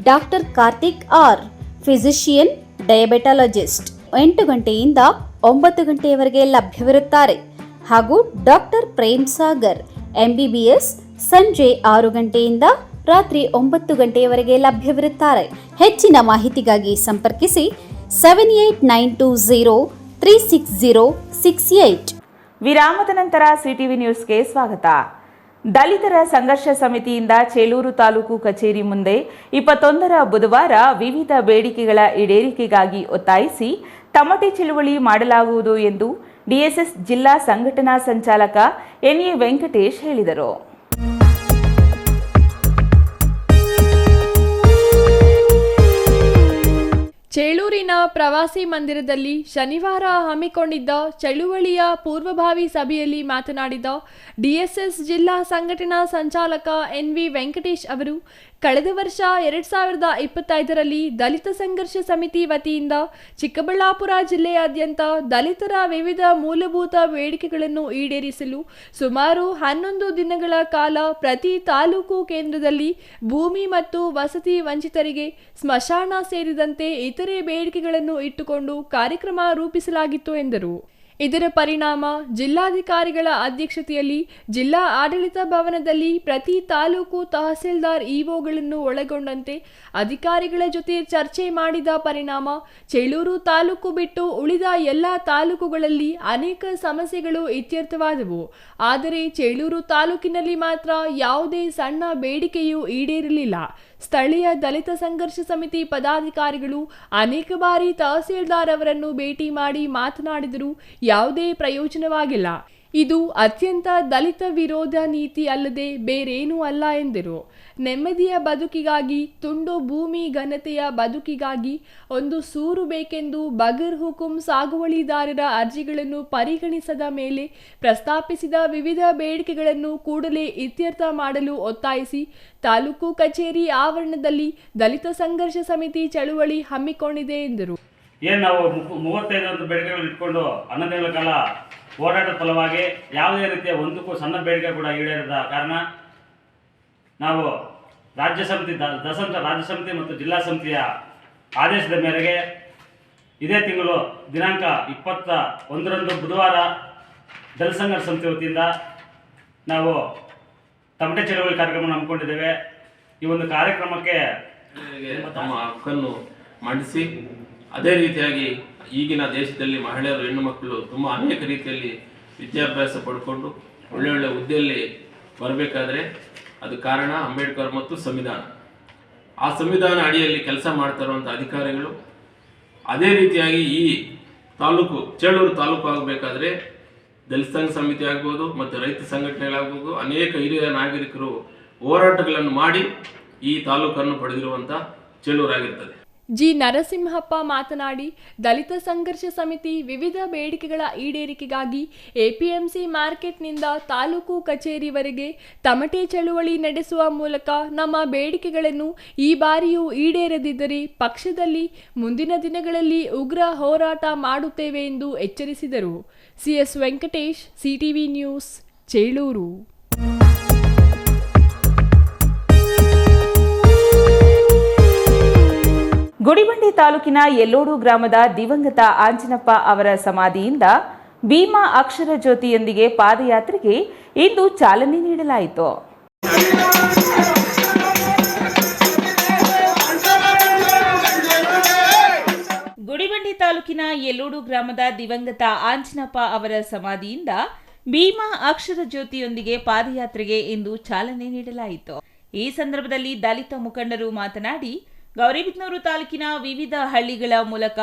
ಡಾಕ್ಟರ್ ಕಾರ್ತಿಕ್ R, ಫಿಸಿಷಿಯನ್, ಡಯಾಬೆಟಾಲಜಿಸ್ಟ್ 8 ಗಂಟೆಯಿಂದ 9 ಗಂಟೆಯವರೆಗೆ ಲಭ್ಯವಿರುತ್ತಾರೆ. ಹಾಗೂ ಡಾಕ್ಟರ್ ಪ್ರೇಮ್ ಸಾಗರ್, MBBS, ಸಂಜೆ 6 ಗಂಟೆಯಿಂದ ರಾತ್ರಿ 9 ಗಂಟೆಯವರೆಗೆ ಲಭ್ಯವಿರುತ್ತಾರೆ. ಹೆಚ್ಚಿನ ಮಾಹಿತಿಗಾಗಿ ಸಂಪರ್ಕಿಸಿ 7892036068. ವಿರಾಮದ ನಂತರ ಸಿಟಿವಿ ನ್ಯೂಸ್ಗೆ ಸ್ವಾಗತ. ದಲಿತರ ಸಂಘರ್ಷ ಸಮಿತಿಯಿಂದ ಚೇಳೂರು ತಾಲೂಕು ಕಚೇರಿ ಮುಂದೆ 21ರ ಬುಧವಾರ ವಿವಿಧ ಬೇಡಿಕೆಗಳ ಈಡೇರಿಕೆಗಾಗಿ ಒತ್ತಾಯಿಸಿ ತಮಟೆ ಚಳುವಳಿ ಮಾಡಲಾಗುವುದು ಎಂದು DSS ಜಿಲ್ಲಾ ಸಂಘಟನಾ ಸಂಚಾಲಕ NA ವೆಂಕಟೇಶ್ ಹೇಳಿದರು. ಚೇಳೂರಿನ ಪ್ರವಾಸಿ ಮಂದಿರದಲ್ಲಿ ಶನಿವಾರ ಹಮ್ಮಿಕೊಂಡಿದ್ದ ಚಳುವಳಿಯ ಪೂರ್ವಭಾವಿ ಸಭೆಯಲ್ಲಿ ಮಾತನಾಡಿದ DSS ಜಿಲ್ಲಾ ಸಂಘಟನಾ ಸಂಚಾಲಕ NV ವೆಂಕಟೇಶ್ ಅವರು, ಕಳೆದ ವರ್ಷ 2025ರಲ್ಲಿ ದಲಿತ ಸಂಘರ್ಷ ಸಮಿತಿ ವತಿಯಿಂದ ಚಿಕ್ಕಬಳ್ಳಾಪುರ ಜಿಲ್ಲೆಯಾದ್ಯಂತ ದಲಿತರ ವಿವಿಧ ಮೂಲಭೂತ ಬೇಡಿಕೆಗಳನ್ನು ಈಡೇರಿಸಲು ಸುಮಾರು 11 ದಿನಗಳ ಕಾಲ ಪ್ರತಿ ತಾಲೂಕು ಕೇಂದ್ರದಲ್ಲಿ ಭೂಮಿ ಮತ್ತು ವಸತಿ ವಂಚಿತರಿಗೆ ಸ್ಮಶಾನ ಸೇರಿದಂತೆ ಇತರೆ ಬೇಡಿಕೆಗಳನ್ನು ಇಟ್ಟುಕೊಂಡು ಕಾರ್ಯಕ್ರಮ ರೂಪಿಸಲಾಗಿತ್ತು ಎಂದರು. ಇದರ ಪರಿಣಾಮ ಜಿಲ್ಲಾಧಿಕಾರಿಗಳ ಅಧ್ಯಕ್ಷತೆಯಲ್ಲಿ ಜಿಲ್ಲಾ ಆಡಳಿತ ಭವನದಲ್ಲಿ ಪ್ರತಿ ತಾಲೂಕು ತಹಸೀಲ್ದಾರ್ ಇಒಗಳನ್ನು ಒಳಗೊಂಡಂತೆ ಅಧಿಕಾರಿಗಳ ಜೊತೆ ಚರ್ಚೆ ಮಾಡಿದ ಪರಿಣಾಮ ಚೇಳೂರು ತಾಲೂಕು ಬಿಟ್ಟು ಉಳಿದ ಎಲ್ಲ ತಾಲೂಕುಗಳಲ್ಲಿ ಅನೇಕ ಸಮಸ್ಯೆಗಳು ಇತ್ಯರ್ಥವಾದವು. ಆದರೆ ಚೇಳೂರು ತಾಲೂಕಿನಲ್ಲಿ ಮಾತ್ರ ಯಾವುದೇ ಸಣ್ಣ ಬೇಡಿಕೆಯೂ ಈಡೇರಲಿಲ್ಲ. ಸ್ಥಳೀಯ ದಲಿತ ಸಂಘರ್ಷ ಸಮಿತಿ ಪದಾಧಿಕಾರಿಗಳು ಅನೇಕ ಬಾರಿ ತಹಸೀಲ್ದಾರ್ ಅವರನ್ನು ಭೇಟಿ ಮಾಡಿ ಮಾತನಾಡಿದರೂ ಯಾವುದೇ ಪ್ರಯೋಜನವಾಗಿಲ್ಲ. ಇದು ಅತ್ಯಂತ ದಲಿತ ವಿರೋಧ ನೀತಿ ಅಲ್ಲದೆ ಬೇರೇನೂ ಅಲ್ಲ ಎಂದರು. ನೆಮ್ಮದಿಯ ಬದುಕಿಗಾಗಿ, ತುಂಡು ಭೂಮಿ ಘನತೆಯ ಬದುಕಿಗಾಗಿ ಒಂದು ಸೂರು ಬೇಕೆಂದು ಬಗರ್ ಹುಕುಂ ಸಾಗುವಳಿದಾರರ ಅರ್ಜಿಗಳನ್ನು ಪರಿಗಣಿಸದ ಮೇಲೆ ಪ್ರಸ್ತಾಪಿಸಿದ ವಿವಿಧ ಬೇಡಿಕೆಗಳನ್ನು ಕೂಡಲೇ ಇತ್ಯರ್ಥ ಮಾಡಲು ಒತ್ತಾಯಿಸಿ ತಾಲೂಕು ಕಚೇರಿ ಆವರಣದಲ್ಲಿ ದಲಿತ ಸಂಘರ್ಷ ಸಮಿತಿ ಚಳುವಳಿ ಹಮ್ಮಿಕೊಂಡಿದೆ ಎಂದರು. ಏನು ನಾವು 35 ಬೇಡಿಕೆಗಳು ಇಟ್ಕೊಂಡು 11 ದಿನಗಳ ಕಾಲ ಹೋರಾಟದ ಫಲವಾಗಿ ಯಾವುದೇ ರೀತಿಯ ಒಂದಕ್ಕೂ ಸಣ್ಣ ಬೇಡಿಕೆ ಕೂಡ ಈಡೇರದ ಕಾರಣ ನಾವು ರಾಜ್ಯ ಸಮಿತಿ ರಾಜ್ಯ ಸಮಿತಿ ಮತ್ತು ಜಿಲ್ಲಾ ಸಮಿತಿಯ ಆದೇಶದ ಮೇರೆಗೆ ಇದೇ ತಿಂಗಳು ದಿನಾಂಕ 21ರಂದು ಬುಧವಾರ ದಲಿತ ಸಂಘರ್ಷ ಸಮಿತಿ ವತಿಯಿಂದ ನಾವು ತಮಟೆ ಚಳುವಳಿ ಕಾರ್ಯಕ್ರಮ ಹಮ್ಮಿಕೊಂಡಿದ್ದೇವೆ. ಈ ಒಂದು ಕಾರ್ಯಕ್ರಮಕ್ಕೆ ತಮ್ಮ ಹಕ್ಕನ್ನು ಮಂಡಿಸಿ, ಅದೇ ರೀತಿಯಾಗಿ ಈಗಿನ ದೇಶದಲ್ಲಿ ಮಹಿಳೆಯರು, ಹೆಣ್ಣು ಮಕ್ಕಳು ತುಂಬ ಅನೇಕ ರೀತಿಯಲ್ಲಿ ವಿದ್ಯಾಭ್ಯಾಸ ಪಡ್ಕೊಂಡು ಒಳ್ಳೊಳ್ಳೆ ಹುದ್ದೆಯಲ್ಲಿ ಬರಬೇಕಾದ್ರೆ ಅದು ಕಾರಣ ಅಂಬೇಡ್ಕರ್ ಮತ್ತು ಸಂವಿಧಾನ. ಆ ಸಂವಿಧಾನ ಅಡಿಯಲ್ಲಿ ಕೆಲಸ ಮಾಡ್ತಾ ಇರುವಂಥ ಅಧಿಕಾರಿಗಳು ಅದೇ ರೀತಿಯಾಗಿ ಈ ತಾಲೂಕು ಚೇಳೂರು ತಾಲೂಕು ಆಗಬೇಕಾದ್ರೆ ದಲಿತ ಸಂಘ ಸಮಿತಿ ಆಗ್ಬೋದು ಮತ್ತು ರೈತ ಸಂಘಟನೆಗಳಾಗ್ಬೋದು ಅನೇಕ ಹಿರಿಯ ನಾಗರಿಕರು ಹೋರಾಟಗಳನ್ನು ಮಾಡಿ ಈ ತಾಲೂಕನ್ನು ಪಡೆದಿರುವಂಥ ಚೇಳೂರಾಗಿರ್ತದೆ. ಜಿ ನರಸಿಂಹಪ್ಪ ಮಾತನಾಡಿ, ದಲಿತ ಸಂಘರ್ಷ ಸಮಿತಿ ವಿವಿಧ ಬೇಡಿಕೆಗಳ ಈಡೇರಿಕೆಗಾಗಿ APMC ಮಾರ್ಕೆಟ್ನಿಂದ ತಾಲೂಕು ಕಚೇರಿವರೆಗೆ ತಮಟೆ ಚಳುವಳಿ ನಡೆಸುವ ಮೂಲಕ ನಮ್ಮ ಬೇಡಿಕೆಗಳನ್ನು ಈ ಬಾರಿಯೂ ಈಡೇರದಿದ್ದರೆ ಪಕ್ಷದಲ್ಲಿ ಮುಂದಿನ ದಿನಗಳಲ್ಲಿ ಉಗ್ರ ಹೋರಾಟ ಮಾಡುತ್ತೇವೆ ಎಂದು ಎಚ್ಚರಿಸಿದರು. CS Venkatesh, CTV news, Cheluru. Gudibande ತಾಲೂಕಿನ ಯಲ್ಲೋಡು ಗ್ರಾಮದ ದಿವಂಗತ ಆಂಜನಪ್ಪ ಅವರ ಸಮಾಧಿಯಿಂದ ಭೀಮಾ ಅಕ್ಷರ ಜ್ಯೋತಿಯೊಂದಿಗೆ ಪಾದಯಾತ್ರೆಗೆ ಇಂದು ಚಾಲನೆ ನೀಡಲಾಯಿತು. ಗುಡಿಬಂಡೆ ತಾಲೂಕಿನ ಯಲ್ಲೋಡು ಗ್ರಾಮದ ದಿವಂಗತ ಆಂಜನಪ್ಪ ಅವರ ಸಮಾಧಿಯಿಂದ ಭೀಮಾ ಅಕ್ಷರ ಜ್ಯೋತಿಯೊಂದಿಗೆ ಪಾದಯಾತ್ರೆಗೆ ಇಂದು ಚಾಲನೆ ನೀಡಲಾಯಿತು. ಈ ಸಂದರ್ಭದಲ್ಲಿ ದಲಿತ ಮುಖಂಡರು ಮಾತನಾಡಿ, ಗೌರಿಬಿದನೂರು ತಾಲೂಕಿನ ವಿವಿಧ ಹಳ್ಳಿಗಳ ಮೂಲಕ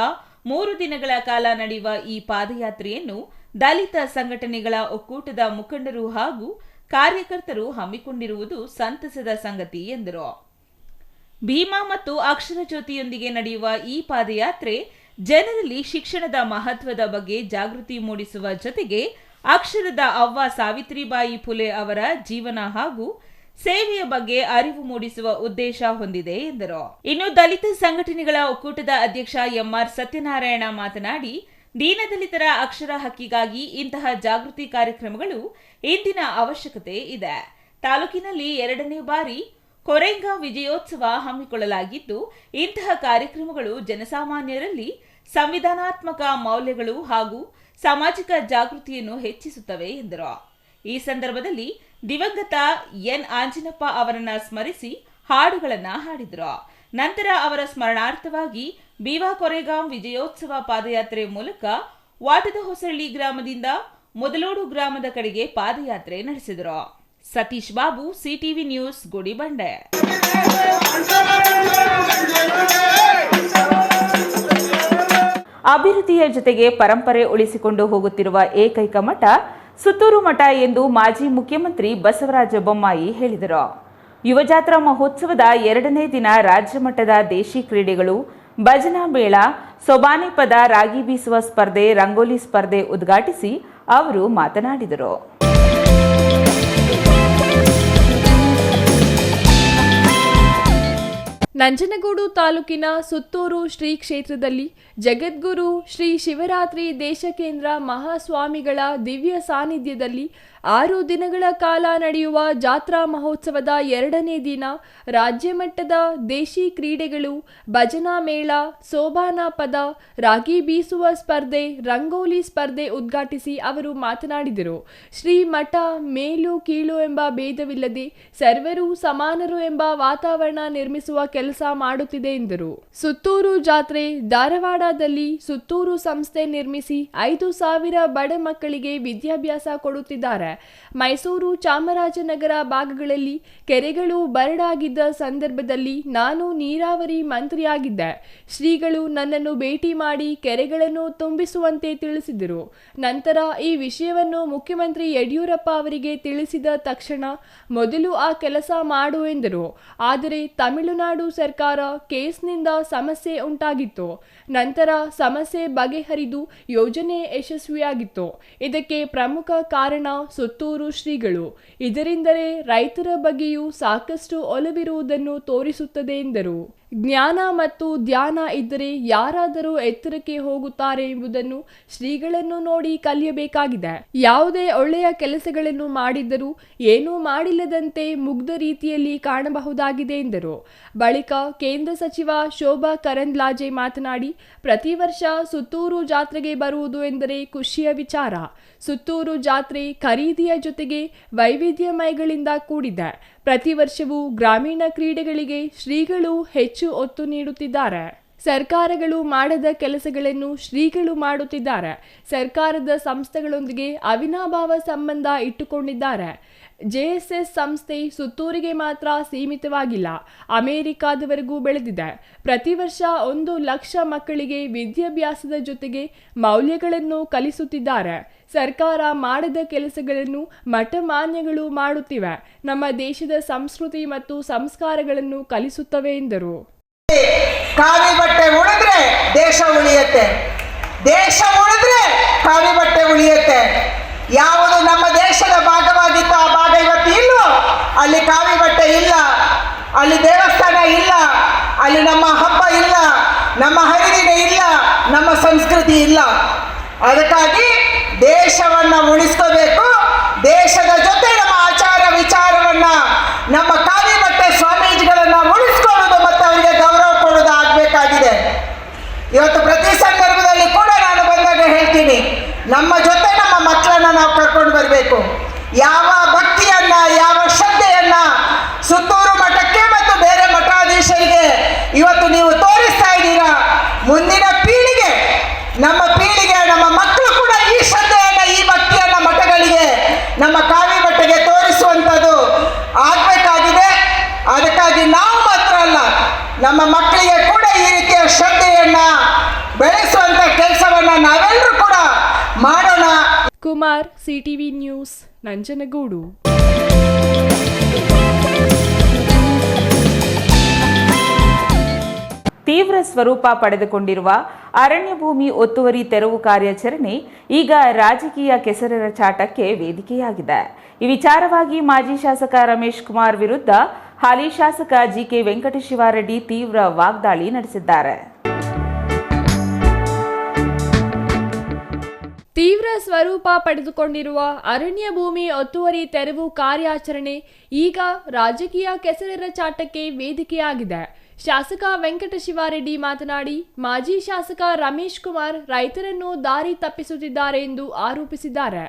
3 ದಿನಗಳ ಕಾಲ ನಡೆಯುವ ಈ ಪಾದಯಾತ್ರೆಯನ್ನು ದಲಿತ ಸಂಘಟನೆಗಳ ಒಕ್ಕೂಟದ ಮುಖಂಡರು ಹಾಗೂ ಕಾರ್ಯಕರ್ತರು ಹಮ್ಮಿಕೊಂಡಿರುವುದು ಸಂತಸದ ಸಂಗತಿ ಎಂದರು. ಭೀಮಾ ಮತ್ತು ಅಕ್ಷರ ಜ್ಯೋತಿಯೊಂದಿಗೆ ನಡೆಯುವ ಈ ಪಾದಯಾತ್ರೆ ಜನರಲ್ಲಿ ಶಿಕ್ಷಣದ ಮಹತ್ವದ ಬಗ್ಗೆ ಜಾಗೃತಿ ಮೂಡಿಸುವ ಜೊತೆಗೆ ಅಕ್ಷರದ ಅವ್ವ ಸಾವಿತ್ರಿಬಾಯಿ ಫುಲೆ ಅವರ ಜೀವನ ಹಾಗೂ ಸೇವೆಯ ಬಗ್ಗೆ ಅರಿವು ಮೂಡಿಸುವ ಉದ್ದೇಶ ಹೊಂದಿದೆ ಎಂದರು. ಇನ್ನು ದಲಿತ ಸಂಘಟನೆಗಳ ಒಕ್ಕೂಟದ ಅಧ್ಯಕ್ಷ ಎಂಆರ್ ಸತ್ಯನಾರಾಯಣ ಮಾತನಾಡಿ, ದೀನದಲಿತರ ಅಕ್ಷರ ಹಕ್ಕಿಗಾಗಿ ಇಂತಹ ಜಾಗೃತಿ ಕಾರ್ಯಕ್ರಮಗಳು ಇಂದಿನ ಅವಶ್ಯಕತೆ ಇದೆ. ತಾಲೂಕಿನಲ್ಲಿ 2ನೇ ಬಾರಿ ಕೊರೆಂಗ ವಿಜಯೋತ್ಸವ ಹಮ್ಮಿಕೊಳ್ಳಲಾಗಿದ್ದು, ಇಂತಹ ಕಾರ್ಯಕ್ರಮಗಳು ಜನಸಾಮಾನ್ಯರಲ್ಲಿ ಸಂವಿಧಾನಾತ್ಮಕ ಮೌಲ್ಯಗಳು ಹಾಗೂ ಸಾಮಾಜಿಕ ಜಾಗೃತಿಯನ್ನು ಹೆಚ್ಚಿಸುತ್ತವೆ ಎಂದರು. ಈ ಸಂದರ್ಭದಲ್ಲಿ ದಿವಂಗತ ಎನ್ ಆಂಜನಪ್ಪ ಅವರನ್ನ ಸ್ಮರಿಸಿ ಹಾಡುಗಳನ್ನು ಹಾಡಿದರು. ನಂತರ ಅವರ ಸ್ಮರಣಾರ್ಥವಾಗಿ ಬೀವಾ ಕೊರೆಗಾಂ ವಿಜಯೋತ್ಸವ ಪಾದಯಾತ್ರೆ ಮೂಲಕ ವಾಟದ ಹೊಸಳ್ಳಿ ಗ್ರಾಮದಿಂದ ಮೊದಲೋಡು ಗ್ರಾಮದ ಕಡೆಗೆ ಪಾದಯಾತ್ರೆ ನಡೆಸಿದರು. Satish Babu, CTV news, Gudibande. ಅಭಿವೃದ್ಧಿಯ ಜೊತೆಗೆ ಪರಂಪರೆ ಉಳಿಸಿಕೊಂಡು ಹೋಗುತ್ತಿರುವ ಏಕೈಕ ಮಠ ಸುತ್ತೂರು ಮಠ ಎಂದು ಮಾಜಿ ಮುಖ್ಯಮಂತ್ರಿ ಬಸವರಾಜ ಬೊಮ್ಮಾಯಿ ಹೇಳಿದರು. ಯುವಜಾತ್ರಾ ಮಹೋತ್ಸವದ 2ನೇ ದಿನ ರಾಜ್ಯ ಮಟ್ಟದ ದೇಶಿ ಕ್ರೀಡೆಗಳು, ಭಜನಾ ಮೇಳ, ಸೊಬಾನೆ ಪದ, ರಾಗಿ ಬೀಸುವ ಸ್ಪರ್ಧೆ, ರಂಗೋಲಿ ಸ್ಪರ್ಧೆ ಉದ್ಘಾಟಿಸಿ ಅವರು ಮಾತನಾಡಿದರು. ನಂಜನಗೂಡು ತಾಲೂಕಿನ ಸುತ್ತೂರು ಶ್ರೀ ಕ್ಷೇತ್ರದಲ್ಲಿ ಜಗದ್ಗುರು ಶ್ರೀ ಶಿವರಾತ್ರಿ ದೇಶಕೇಂದ್ರ ಮಹಾಸ್ವಾಮಿಗಳ ದಿವ್ಯ ಸಾನ್ನಿಧ್ಯದಲ್ಲಿ 6 ದಿನಗಳ ಕಾಲ ನಡೆಯುವ ಜಾತ್ರಾ ಮಹೋತ್ಸವದ 2ನೇ ದಿನ ರಾಜ್ಯ ಮಟ್ಟದ ದೇಶಿ ಕ್ರೀಡೆಗಳು, ಭಜನಾ ಮೇಳ, ಸೋಬಾನ ಪದ, ರಾಗಿ ಬೀಸುವ ಸ್ಪರ್ಧೆ, ರಂಗೋಲಿ ಸ್ಪರ್ಧೆ ಉದ್ಘಾಟಿಸಿ ಅವರು ಮಾತನಾಡಿದರು. ಶ್ರೀ ಮಠ ಮೇಲು ಕೀಳು ಎಂಬ ಭೇದವಿಲ್ಲದೆ ಸರ್ವರು ಸಮಾನರು ಎಂಬ ವಾತಾವರಣ ನಿರ್ಮಿಸುವ ಕೆಲಸ ಮಾಡುತ್ತಿದೆ ಎಂದರು. ಸುತ್ತೂರು ಜಾತ್ರೆ ಧಾರವಾಡದಲ್ಲಿ ಸುತ್ತೂರು ಸಂಸ್ಥೆ ನಿರ್ಮಿಸಿ 5,000 ಬಡ ಮಕ್ಕಳಿಗೆ ವಿದ್ಯಾಭ್ಯಾಸ ಕೊಡುತ್ತಿದ್ದಾರೆ. ಮೈಸೂರು, ಚಾಮರಾಜನಗರ ಭಾಗಗಳಲ್ಲಿ ಕೆರೆಗಳು ಬರಡಾಗಿದ್ದ ಸಂದರ್ಭದಲ್ಲಿ ನಾನು ನೀರಾವರಿ ಮಂತ್ರಿಯಾಗಿದ್ದೆ. ಶ್ರೀಗಳು ನನ್ನನ್ನು ಭೇಟಿ ಮಾಡಿ ಕೆರೆಗಳನ್ನು ತುಂಬಿಸುವಂತೆ ತಿಳಿಸಿದರು. ನಂತರ ಈ ವಿಷಯವನ್ನು ಮುಖ್ಯಮಂತ್ರಿ ಯಡಿಯೂರಪ್ಪ ಅವರಿಗೆ ತಿಳಿಸಿದ ತಕ್ಷಣ ಮೊದಲು ಆ ಕೆಲಸ ಮಾಡು ಎಂದರು. ಆದರೆ ತಮಿಳುನಾಡು ಸರ್ಕಾರ ಕೇಸ್ನಿಂದ ಸಮಸ್ಯೆ ಉಂಟಾಗಿತ್ತು. ನಂತರ ಸಮಸ್ಯೆ ಬಗೆಹರಿದು ಯೋಜನೆ ಯಶಸ್ವಿಯಾಗಿತ್ತು. ಇದಕ್ಕೆ ಪ್ರಮುಖ ಕಾರಣ ಸುತ್ತೂರು ಶ್ರೀಗಳು. ಇದರಿಂದಲೇ ರೈತರ ಬಗ್ಗೆಯೂ ಸಾಕಷ್ಟು ಒಲವಿರುವುದನ್ನು ತೋರಿಸುತ್ತದೆ ಎಂದರು. ಜ್ಞಾನ ಮತ್ತು ಧ್ಯಾನ ಇದ್ದರೆ ಯಾರಾದರೂ ಎತ್ತರಕ್ಕೆ ಹೋಗುತ್ತಾರೆ ಎಂಬುದನ್ನು ಶ್ರೀಗಳನ್ನು ನೋಡಿ ಕಲಿಯಬೇಕಾಗಿದೆ. ಯಾವುದೇ ಒಳ್ಳೆಯ ಕೆಲಸಗಳನ್ನು ಮಾಡಿದ್ದರೂ ಏನೂ ಮಾಡಿಲ್ಲದಂತೆ ಮುಗ್ಧ ರೀತಿಯಲ್ಲಿ ಕಾಣಬಹುದಾಗಿದೆ ಎಂದರು. ಬಳಿಕ ಕೇಂದ್ರ ಸಚಿವ ಶೋಭಾ ಕರಂದ್ಲಾಜೆ ಮಾತನಾಡಿ, ಪ್ರತಿ ವರ್ಷ ಸುತ್ತೂರು ಜಾತ್ರೆಗೆ ಬರುವುದು ಎಂದರೆ ಖುಷಿಯ ವಿಚಾರ. ಸುತ್ತೂರು ಜಾತ್ರೆ ಖರೀದಿಯ ಜೊತೆಗೆ ವೈವಿಧ್ಯಮಯಗಳಿಂದ ಕೂಡಿದೆ. ಪ್ರತಿ ವರ್ಷವೂ ಗ್ರಾಮೀಣ ಕ್ರೀಡೆಗಳಿಗೆ ಶ್ರೀಗಳು ಹೆಚ್ಚು ಒತ್ತು ನೀಡುತ್ತಿದ್ದಾರೆ. ಸರ್ಕಾರಗಳು ಮಾಡದ ಕೆಲಸಗಳನ್ನು ಶ್ರೀಗಳು ಮಾಡುತ್ತಿದ್ದಾರೆ. ಸರ್ಕಾರದ ಸಂಸ್ಥೆಗಳೊಂದಿಗೆ ಅವಿನಾಭಾವ ಸಂಬಂಧ ಇಟ್ಟುಕೊಂಡಿದ್ದಾರೆ. ಜೆಎಸ್ಎಸ್ ಸಂಸ್ಥೆ ಸುತ್ತೂರಿಗೆ ಮಾತ್ರ ಸೀಮಿತವಾಗಿಲ್ಲ, ಅಮೆರಿಕಾದವರೆಗೂ ಬೆಳೆದಿದೆ. ಪ್ರತಿ ವರ್ಷ 1 ಲಕ್ಷ ಮಕ್ಕಳಿಗೆ ವಿದ್ಯಾಭ್ಯಾಸದ ಜೊತೆಗೆ ಮೌಲ್ಯಗಳನ್ನು ಕಲಿಸುತ್ತಿದ್ದಾರೆ. ಸರ್ಕಾರ ಮಾಡದ ಕೆಲಸಗಳನ್ನು ಮಠಮಾನ್ಯಗಳು ಮಾಡುತ್ತಿವೆ. ನಮ್ಮ ದೇಶದ ಸಂಸ್ಕೃತಿ ಮತ್ತು ಸಂಸ್ಕಾರಗಳನ್ನು ಕಲಿಸುತ್ತವೆ ಎಂದರು. ಕಾವಿ ಬಟ್ಟೆ ಉಳಿದ್ರೆ ದೇಶ ಉಳಿಯುತ್ತೆ, ದೇಶ ಉಳಿದ್ರೆ ಕಾವಿ ಬಟ್ಟೆ ಉಳಿಯುತ್ತೆ. ಯಾವುದು ನಮ್ಮ ದೇಶದ ಭಾಗವಾಗಿತ್ತು ಆ ಭಾಗ ಇವತ್ತು ಇಲ್ವೋ, ಅಲ್ಲಿ ಕಾವಿ ಬಟ್ಟೆ ಇಲ್ಲ, ಅಲ್ಲಿ ದೇವಸ್ಥಾನ ಇಲ್ಲ, ಅಲ್ಲಿ ನಮ್ಮ ಹಬ್ಬ ಇಲ್ಲ, ನಮ್ಮ ಹರಿದಿನ ಇಲ್ಲ, ನಮ್ಮ ಸಂಸ್ಕೃತಿ ಇಲ್ಲ. ಅದಕ್ಕಾಗಿ ದೇಶವನ್ನು ಉಳಿಸ್ಕೋಬೇಕು. ದೇಶದ ಜೊತೆ ನಮ್ಮ ಆಚಾರ ವಿಚಾರವನ್ನ, ನಮ್ಮ ಕಾವಿ ಬಟ್ಟೆ ಸ್ವಾಮೀಜಿಗಳನ್ನ ಉಳಿಸ್ಕೊಳ್ಳೋದು ಮತ್ತು ಅವರಿಗೆ ಗೌರವ ಕೊಡೋದು ಆಗಬೇಕಾಗಿದೆ. ನಮ್ಮ ಜೊತೆ ನಮ್ಮ ಮಕ್ಕಳನ್ನ ನಾವು ಕರ್ಕೊಂಡು ಬರಬೇಕು. ಯಾವ ಭಕ್ತಿಯನ್ನ, ಯಾವ ಶ್ರದ್ಧೆಯನ್ನ ಸುತ್ತೂರು ಮಠಕ್ಕೆ ಮತ್ತು ಬೇರೆ ಮಠಾಧೀಶರಿಗೆ ಇವತ್ತು ನೀವು ತೋರಿಸ್ತಾ ಇದ್ದೀರಾ, ಮುಂದಿನ ಪೀಳಿಗೆ, ನಮ್ಮ ಮಕ್ಕಳು ಕೂಡ ಈ ಶ್ರದ್ಧೆಯನ್ನ, ಈ ಭಕ್ತಿಯನ್ನ ಮಠಗಳಿಗೆ, ನಮ್ಮ ಕಾವಿ ಮಠಕ್ಕೆ ತೋರಿಸುವಂಥದ್ದು ಆಗಬೇಕಾಗಿದೆ. ಅದಕ್ಕಾಗಿ ನಾವು ಮಾತ್ರ ಅಲ್ಲ, ನಮ್ಮ ಮಕ್ಕಳಿಗೆ ಕೂಡ ಈ ರೀತಿಯ ಶ್ರದ್ಧೆಯನ್ನ ಬೆಳೆಸುವಂತ ಕೆಲಸವನ್ನ ನಾವೆಲ್ಲರೂ ಕೂಡ ಮಾಡೋಣ. Kumar, CTV news, Nanjangud. ತೀವ್ರ ಸ್ವರೂಪ ಪಡೆದುಕೊಂಡಿರುವ ಅರಣ್ಯ ಭೂಮಿ ಒತ್ತುವರಿ ತೆರವು ಕಾರ್ಯಾಚರಣೆ ಈಗ ರಾಜಕೀಯ ಕೆಸರೆರಚಾಟಕ್ಕೆ ವೇದಿಕೆಯಾಗಿದೆ. ಈ ವಿಚಾರವಾಗಿ ಮಾಜಿ ಶಾಸಕ ರಮೇಶ್ ಕುಮಾರ್ ವಿರುದ್ಧ ಹಾಲಿ ಶಾಸಕ ಜಿಕೆ ವೆಂಕಟಶಿವಾರೆಡ್ಡಿ ತೀವ್ರ ವಾಗ್ದಾಳಿ ನಡೆಸಿದ್ದಾರೆ. ತೀವ್ರ ಸ್ವರೂಪ ಪಡೆದುಕೊಂಡಿರುವ ಅರಣ್ಯ ಭೂಮಿ ಒತ್ತುವರಿ ತೆರವು ಕಾರ್ಯಾಚರಣೆ ಈಗ ರಾಜಕೀಯ ಕೆಸರೆರಚಾಟಕ್ಕೆ ವೇದಿಕೆಯಾಗಿದೆ. ಶಾಸಕ ವೆಂಕಟಶಿವಾರೆಡ್ಡಿ ಮಾತನಾಡಿ, ಮಾಜಿ ಶಾಸಕ ರಮೇಶ್ ಕುಮಾರ್ ರೈತರನ್ನು ದಾರಿ ತಪ್ಪಿಸುತ್ತಿದ್ದಾರೆ ಎಂದು ಆರೋಪಿಸಿದ್ದಾರೆ.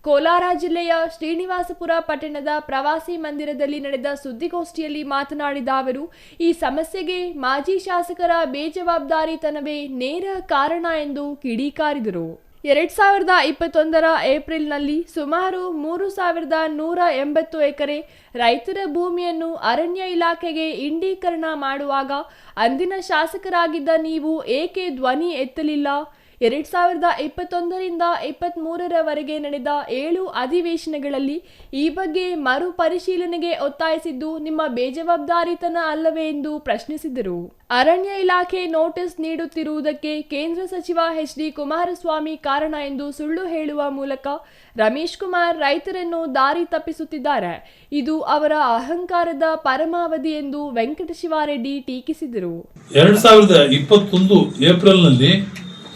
ಕೋಲಾರ ಜಿಲ್ಲೆಯ ಶ್ರೀನಿವಾಸಪುರ ಪಟ್ಟಣದ ಪ್ರವಾಸಿ ಮಂದಿರದಲ್ಲಿ ನಡೆದ ಸುದ್ದಿಗೋಷ್ಠಿಯಲ್ಲಿ ಮಾತನಾಡಿದ ಅವರು, ಈ ಸಮಸ್ಯೆಗೆ ಮಾಜಿ ಶಾಸಕರ ಬೇಜವಾಬ್ದಾರಿತನವೇ ನೇರ ಕಾರಣ ಎಂದು ಕಿಡಿಕಾರಿದರು. 2021 ಏಪ್ರಿಲ್ನಲ್ಲಿ ಸುಮಾರು 3180 ಎಕರೆ ರೈತರ ಭೂಮಿಯನ್ನು ಅರಣ್ಯ ಇಲಾಖೆಗೆ ಇಂಡೀಕರಣ ಮಾಡುವಾಗ ಅಂದಿನ ಶಾಸಕರಾಗಿದ್ದ ನೀವು ಏಕೆ ಧ್ವನಿ ಎತ್ತಲಿಲ್ಲ? 2021ರಿಂದ 23ರವರೆಗೆ ನಡೆದ 7 ಅಧಿವೇಶನಗಳಲ್ಲಿ ಈ ಬಗ್ಗೆ ಮರುಪರಿಶೀಲನೆಗೆ ಒತ್ತಾಯಿಸಿದ್ದು ನಿಮ್ಮ ಬೇಜವಾಬ್ದಾರಿತನ ಅಲ್ಲವೇ ಎಂದು ಪ್ರಶ್ನಿಸಿದರು. ಅರಣ್ಯ ಇಲಾಖೆ ನೋಟಿಸ್ ನೀಡುತ್ತಿರುವುದಕ್ಕೆ ಕೇಂದ್ರ ಸಚಿವ ಎಚ್.ಡಿ. ಕುಮಾರಸ್ವಾಮಿ ಕಾರಣ ಎಂದು ಸುಳ್ಳು ಹೇಳುವ ಮೂಲಕ ರಮೇಶ್ ಕುಮಾರ್ ರೈತರನ್ನು ದಾರಿ ತಪ್ಪಿಸುತ್ತಿದ್ದಾರೆ. ಇದು ಅವರ ಅಹಂಕಾರದ ಪರಮಾವಧಿ ಎಂದು ವೆಂಕಟಶಿವಾರೆಡ್ಡಿ ಟೀಕಿಸಿದರು. 2021 ಏಪ್ರಿಲ್ನಲ್ಲಿ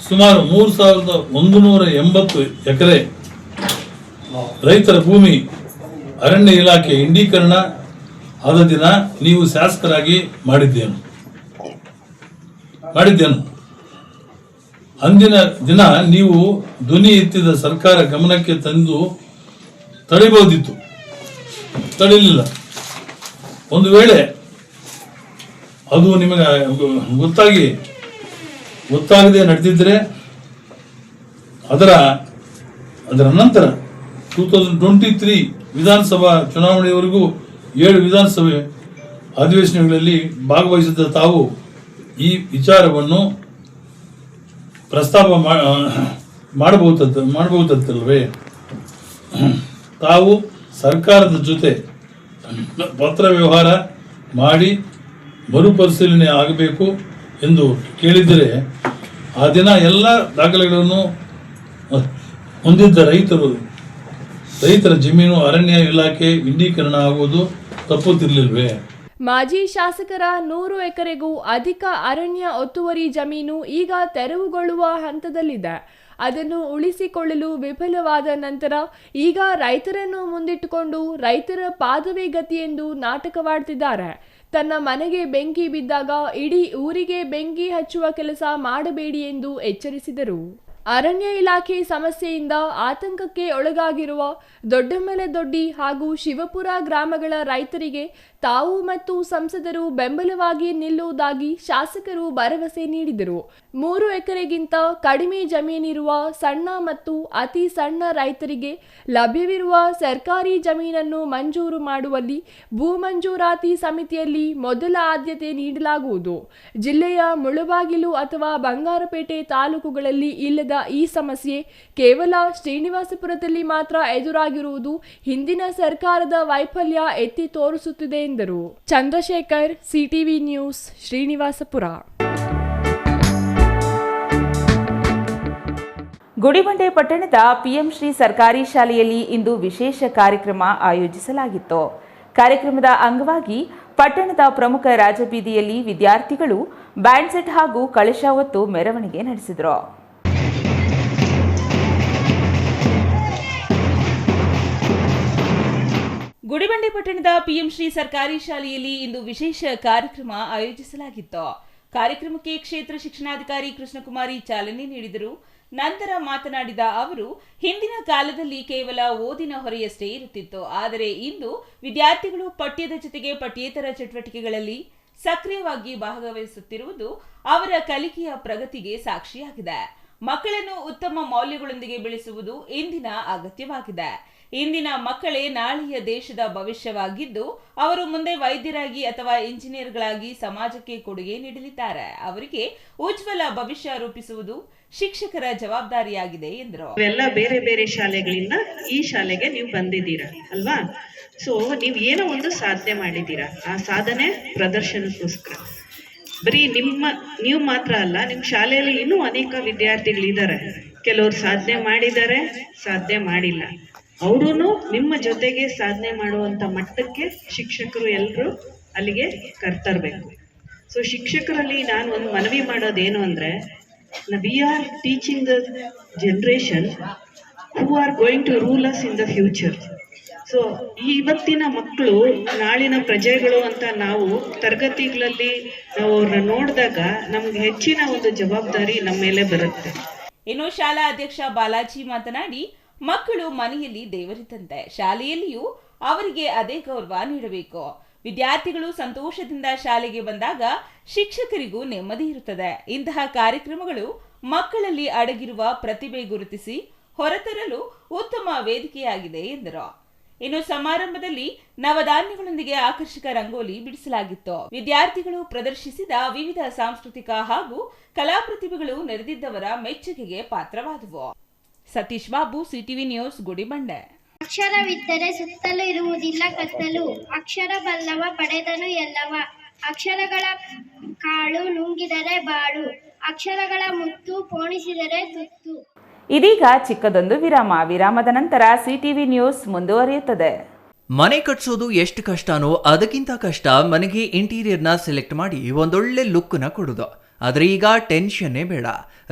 ಸುಮಾರು 3180 ಎಕರೆ ರೈತರ ಭೂಮಿ ಅರಣ್ಯ ಇಲಾಖೆ ಇಂಡೀಕರಣ ಆದ ದಿನ ನೀವು ಶಾಸಕರಾಗಿ ಮಾಡಿದ್ದೇನು? ಅಂದಿನ ದಿನ ನೀವು ಧ್ವನಿ ಎತ್ತಿದ ಸರ್ಕಾರ ಗಮನಕ್ಕೆ ತಂದು ತಡೆಯಬಹುದಿತ್ತು, ತಡೆಯಲಿಲ್ಲ. ಒಂದು ವೇಳೆ ಅದು ನಿಮಗೆ ಗೊತ್ತಾಗದೆ ನಡೆದಿದ್ದರೆ ಅದರ ನಂತರ 2023 ವಿಧಾನಸಭಾ ಚುನಾವಣೆಯವರೆಗೂ 7 ವಿಧಾನಸಭೆ ಅಧಿವೇಶನಗಳಲ್ಲಿ ಭಾಗವಹಿಸಿದ ತಾವು ಈ ವಿಚಾರವನ್ನು ಪ್ರಸ್ತಾಪ ಮಾಡಬಹುದಲ್ವೇ? ತಾವು ಸರ್ಕಾರದ ಜೊತೆ ಪತ್ರ ವ್ಯವಹಾರ ಮಾಡಿ ಮರುಪರಿಶೀಲನೆ ಆಗಬೇಕು ಎಂದು ಕೇಳಿದರೆ ಆ ದಿನ ಎಲ್ಲ ದಾಖಲೆಗಳನ್ನು ಹೊಂದಿದ್ದ ರೈತರ ಜಮೀನು ಅರಣ್ಯ ಇಲಾಖೆ ಇಂಡೀಕರಣ ಆಗುವುದು ತಪ್ಪುತ್ತಿರಲಿಲ್ವೇ? ಮಾಜಿ ಶಾಸಕರ 100 ಎಕರೆಗೂ ಅಧಿಕ ಅರಣ್ಯ ಒತ್ತುವರಿ ಜಮೀನು ಈಗ ತೆರವುಗೊಳ್ಳುವ ಹಂತದಲ್ಲಿದೆ. ಅದನ್ನು ಉಳಿಸಿಕೊಳ್ಳಲು ವಿಫಲವಾದ ನಂತರ ಈಗ ರೈತರನ್ನು ಮುಂದಿಟ್ಟುಕೊಂಡು ರೈತರ ಪಾದವೇ ಗತಿ ಎಂದು ನಾಟಕವಾಡ್ತಿದ್ದಾರೆ. ತನ್ನ ಮನೆಗೆ ಬೆಂಕಿ ಬಿದ್ದಾಗ ಇಡೀ ಊರಿಗೆ ಬೆಂಕಿ ಹಚ್ಚುವ ಕೆಲಸ ಮಾಡಬೇಡಿ ಎಂದು ಎಚ್ಚರಿಸಿದರು. ಅರಣ್ಯ ಇಲಾಖೆ ಸಮಸ್ಯೆಯಿಂದ ಆತಂಕಕ್ಕೆ ಒಳಗಾಗಿರುವ ದೊಡ್ಡಮಲೆದೊಡ್ಡಿ ಹಾಗೂ ಶಿವಪುರ ಗ್ರಾಮಗಳ ರೈತರಿಗೆ ತಾವು ಮತ್ತು ಸಂಸದರು ಬೆಂಬಲವಾಗಿ ನಿಲ್ಲುವುದಾಗಿ ಶಾಸಕರು ಭರವಸೆ ನೀಡಿದರು. 3 ಎಕರೆಗಿಂತ ಕಡಿಮೆ ಜಮೀನಿರುವ ಸಣ್ಣ ಮತ್ತು ಅತಿ ಸಣ್ಣ ರೈತರಿಗೆ ಲಭ್ಯವಿರುವ ಸರ್ಕಾರಿ ಜಮೀನನ್ನು ಮಂಜೂರು ಮಾಡುವಲ್ಲಿ ಭೂ ಮಂಜೂರಾತಿ ಸಮಿತಿಯಲ್ಲಿ ಮೊದಲ ಆದ್ಯತೆ ನೀಡಲಾಗುವುದು. ಜಿಲ್ಲೆಯ ಮುಳಬಾಗಿಲು ಅಥವಾ ಬಂಗಾರಪೇಟೆ ತಾಲೂಕುಗಳಲ್ಲಿ ಇಲ್ಲದ ಈ ಸಮಸ್ಯೆ ಕೇವಲ ಶ್ರೀನಿವಾಸಪುರದಲ್ಲಿ ಮಾತ್ರ ಎದುರಾಗಿರುವುದು ಹಿಂದಿನ ಸರ್ಕಾರದ ವೈಫಲ್ಯ ಎತ್ತಿ ತೋರಿಸುತ್ತಿದೆ ಎಂದರು. Chandrashekar, CTV news, Srinivaspur. ಗುಡಿಬಂಡೆ ಪಟ್ಟಣದ ಪಿಎಂ ಶ್ರೀ ಸರ್ಕಾರಿ ಶಾಲೆಯಲ್ಲಿ ಇಂದು ವಿಶೇಷ ಕಾರ್ಯಕ್ರಮ ಆಯೋಜಿಸಲಾಗಿತ್ತು. ಕಾರ್ಯಕ್ರಮದ ಅಂಗವಾಗಿ ಪಟ್ಟಣದ ಪ್ರಮುಖ ರಾಜಬೀದಿಯಲ್ಲಿ ವಿದ್ಯಾರ್ಥಿಗಳು ಬ್ಯಾಂಡ್ ಸೆಟ್ ಹಾಗೂ ಕಳಶ ಹೊತ್ತು ಮೆರವಣಿಗೆ ನಡೆಸಿದರು. ಗುಡಿಬಂಡೆ ಪಟ್ಟಣದ ಪಿಎಂ ಶ್ರೀ ಸರ್ಕಾರಿ ಶಾಲೆಯಲ್ಲಿ ಇಂದು ವಿಶೇಷ ಕಾರ್ಯಕ್ರಮ ಆಯೋಜಿಸಲಾಗಿತ್ತು. ಕಾರ್ಯಕ್ರಮಕ್ಕೆ ಕ್ಷೇತ್ರ ಶಿಕ್ಷಣಾಧಿಕಾರಿ ಕೃಷ್ಣಕುಮಾರಿ ಚಾಲನೆ ನೀಡಿದರು. ನಂತರ ಮಾತನಾಡಿದ ಅವರು, ಹಿಂದಿನ ಕಾಲದಲ್ಲಿ ಕೇವಲ ಓದಿನ ಹೊರೆಯಷ್ಟೇ ಇರುತ್ತಿತ್ತು. ಆದರೆ ಇಂದು ವಿದ್ಯಾರ್ಥಿಗಳು ಪಠ್ಯದ ಜೊತೆಗೆ ಪಠ್ಯೇತರ ಚಟುವಟಿಕೆಗಳಲ್ಲಿ ಸಕ್ರಿಯವಾಗಿ ಭಾಗವಹಿಸುತ್ತಿರುವುದು ಅವರ ಕಲಿಕೆಯ ಪ್ರಗತಿಗೆ ಸಾಕ್ಷಿಯಾಗಿದೆ. ಮಕ್ಕಳನ್ನು ಉತ್ತಮ ಮೌಲ್ಯಗಳೊಂದಿಗೆ ಬೆಳೆಸುವುದು ಇಂದಿನ ಅಗತ್ಯವಾಗಿದೆ. ಇಂದಿನ ಮಕ್ಕಳೇ ನಾಳೆಯ ದೇಶದ ಭವಿಷ್ಯವಾಗಿದ್ದು, ಅವರು ಮುಂದೆ ವೈದ್ಯರಾಗಿ ಅಥವಾ ಇಂಜಿನಿಯರ್ಗಳಾಗಿ ಸಮಾಜಕ್ಕೆ ಕೊಡುಗೆ ನೀಡಲಿದ್ದಾರೆ. ಅವರಿಗೆ ಉಜ್ವಲ ಭವಿಷ್ಯ ರೂಪಿಸುವುದು ಶಿಕ್ಷಕರ ಜವಾಬ್ದಾರಿಯಾಗಿದೆ ಎಂದರು. ಎಲ್ಲ ಬೇರೆ ಬೇರೆ ಶಾಲೆಗಳಿಂದ ಈ ಶಾಲೆಗೆ ನೀವು ಬಂದಿದ್ದೀರಾ ಅಲ್ವಾ? ಸೊ ನೀವು ಏನೋ ಒಂದು ಸಾಧನೆ ಮಾಡಿದ್ದೀರಾ. ಆ ಸಾಧನೆ ಪ್ರದರ್ಶನಕ್ಕೋಸ್ಕರ ಬರೀ ನೀವು ಮಾತ್ರ ಅಲ್ಲ, ನಿಮ್ಮ ಶಾಲೆಯಲ್ಲಿ ಇನ್ನೂ ಅನೇಕ ವಿದ್ಯಾರ್ಥಿಗಳಿದ್ದಾರೆ. ಕೆಲವರು ಸಾಧನೆ ಮಾಡಿದ್ದಾರೆ, ಸಾಧನೆ ಮಾಡಿಲ್ಲ. ಅವರು ನಿಮ್ಮ ಜೊತೆಗೆ ಸಾಧನೆ ಮಾಡುವಂತ ಮಟ್ಟಕ್ಕೆ ಶಿಕ್ಷಕರು ಎಲ್ಲರೂ ಅಲ್ಲಿಗೆ ಕರ್ತರಬೇಕು. ಸೊ ಶಿಕ್ಷಕರಲ್ಲಿ ನಾನು ಒಂದು ಮನವಿ ಮಾಡೋದೇನು ಅಂದ್ರೆ, we are teaching the generation who are going to rule us in the future. So ಇವತ್ತಿನ ಮಕ್ಕಳು ನಾಳಿನ ಪ್ರಜೆಗಳು ಅಂತ ನಾವು ತರಗತಿಗಳಲ್ಲಿ ನಾವು ಅವ್ರನ್ನ ನೋಡಿದಾಗ ನಮ್ಗೆ ಹೆಚ್ಚಿನ ಒಂದು ಜವಾಬ್ದಾರಿ ನಮ್ಮ ಮೇಲೆ ಬರುತ್ತೆ. ಇನ್ನು ಶಾಲಾ ಅಧ್ಯಕ್ಷ ಬಾಲಾಜಿ ಮಾತನಾಡಿ, ಮಕ್ಕಳು ಮನೆಯಲ್ಲಿ ದೇವರಿದ್ದಂತೆ, ಶಾಲೆಯಲ್ಲಿಯೂ ಅವರಿಗೆ ಅದೇ ಗೌರವ ನೀಡಬೇಕು. ವಿದ್ಯಾರ್ಥಿಗಳು ಸಂತೋಷದಿಂದ ಶಾಲೆಗೆ ಬಂದಾಗ ಶಿಕ್ಷಕರಿಗೂ ನೆಮ್ಮದಿ ಇರುತ್ತದೆ. ಇಂತಹ ಕಾರ್ಯಕ್ರಮಗಳು ಮಕ್ಕಳಲ್ಲಿ ಅಡಗಿರುವ ಪ್ರತಿಭೆ ಗುರುತಿಸಿ ಹೊರತರಲು ಉತ್ತಮ ವೇದಿಕೆಯಾಗಿದೆ ಎಂದರು. ಇನ್ನು ಸಮಾರಂಭದಲ್ಲಿ ನವಧಾನ್ಯಗಳೊಂದಿಗೆ ಆಕರ್ಷಕ ರಂಗೋಲಿ ಬಿಡಿಸಲಾಗಿತ್ತು. ವಿದ್ಯಾರ್ಥಿಗಳು ಪ್ರದರ್ಶಿಸಿದ ವಿವಿಧ ಸಾಂಸ್ಕೃತಿಕ ಹಾಗೂ ಕಲಾ ಪ್ರತಿಭೆಗಳು ನೆರೆದಿದ್ದವರ ಮೆಚ್ಚುಗೆಗೆ ಪಾತ್ರವಾದವು. Satish Babu, CTV news, Gudibande. ಅಕ್ಷರವಿದ್ದರೆ ಸುತ್ತಲೂ ಇರುವುದಿಲ್ಲ ಕತ್ತಲು, ಅಕ್ಷರ ಬಲ್ಲವ ಪಡೆದನು ಎಲ್ಲವ, ಅಕ್ಷರಗಳ ಕಾಳು ನುಂಗಿದರೆ ಬಾಳು, ಅಕ್ಷರಗಳ ಮುತ್ತು ಪೋಣಿಸಿದರೆ ತುತ್ತು. ಇದೀಗ ಚಿಕ್ಕದೊಂದು ವಿರಾಮದ ನಂತರ ಸಿಟಿವಿ ನ್ಯೂಸ್ ಮುಂದುವರಿಯುತ್ತದೆ. ಮನೆ ಕಟ್ಸೋದು ಎಷ್ಟು ಕಷ್ಟನೋ ಅದಕ್ಕಿಂತ ಕಷ್ಟ ಮನೆಗೆ ಇಂಟೀರಿಯರ್ನ ಸೆಲೆಕ್ಟ್ ಮಾಡಿ ಒಂದೊಳ್ಳೆ ಲುಕ್ನ ಕೊಡೋದು. ಆದರೆ ಈಗ ಟೆನ್ಷನ್ನೇ ಬೇಡ.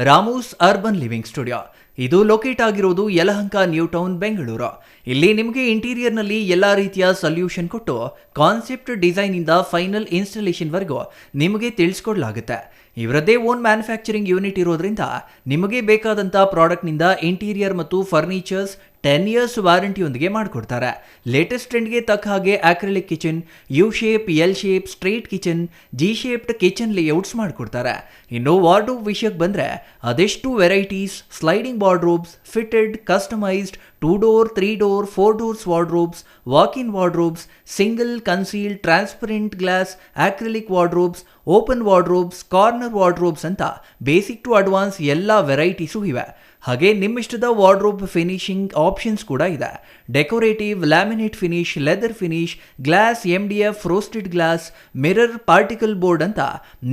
ರಾಮೂಸ್ ಅರ್ಬನ್ ಲಿವಿಂಗ್ ಸ್ಟುಡಿಯೋ ಇದು ಲೊಕೇಟ್ ಆಗಿರೋದು ಯಲಹಂಕ ನ್ಯೂ ಟೌನ್, ಬೆಂಗಳೂರು. ಇಲ್ಲಿ ನಿಮಗೆ ಇಂಟೀರಿಯರ್ನಲ್ಲಿ ಎಲ್ಲ ರೀತಿಯ ಸೊಲ್ಯೂಷನ್ ಕೊಟ್ಟು ಕಾನ್ಸೆಪ್ಟ್ ಡಿಸೈನಿಂದ ಫೈನಲ್ ಇನ್ಸ್ಟಾಲೇಷನ್ವರೆಗೂ ನಿಮಗೆ ತಿಳಿಸ್ಕೊಡ್ಲಾಗುತ್ತೆ. ಇವರದ್ದೇ ಓನ್ ಮ್ಯಾನುಫ್ಯಾಕ್ಚರಿಂಗ್ ಯೂನಿಟ್ ಇರೋದ್ರಿಂದ ನಿಮಗೆ ಬೇಕಾದಂಥ ಪ್ರಾಡಕ್ಟ್ನಿಂದ ಇಂಟೀರಿಯರ್ ಮತ್ತು ಫರ್ನಿಚರ್ಸ್ 10 years ವಾರಂಟಿಯೊಂದಿಗೆ ಮಾಡಿಕೊಡ್ತಾರೆ. ಲೇಟೆಸ್ಟ್ ಟ್ರೆಂಡ್ಗೆ ತಕ್ಕ ಹಾಗೆ acrylic kitchen, U shape, L shape, straight kitchen, G shaped kitchen layouts ಮಾಡಿಕೊಡ್ತಾರೆ. ಇನ್ನು ವಾರ್ಡ್ರೋಬ್ ವಿಷಯಕ್ಕೆ ಬಂದರೆ ಅದೆಷ್ಟು varieties, sliding wardrobes, fitted, customised 2 door, 3 door, 4 doors wardrobes, walk-in wardrobes, single, concealed, transparent glass, acrylic wardrobes, open wardrobes, corner wardrobes ಅಂತ basic to advance ಎಲ್ಲ varieties ಇವೆ. ಹಾಗೆ ನಿಮ್ಮಿಷ್ಟದ wardrobe finishing options ಕೂಡ ಇದೆ. Decorative, laminate finish, leather finish, glass, MDF, roasted glass, mirror, particle board ಅಂತ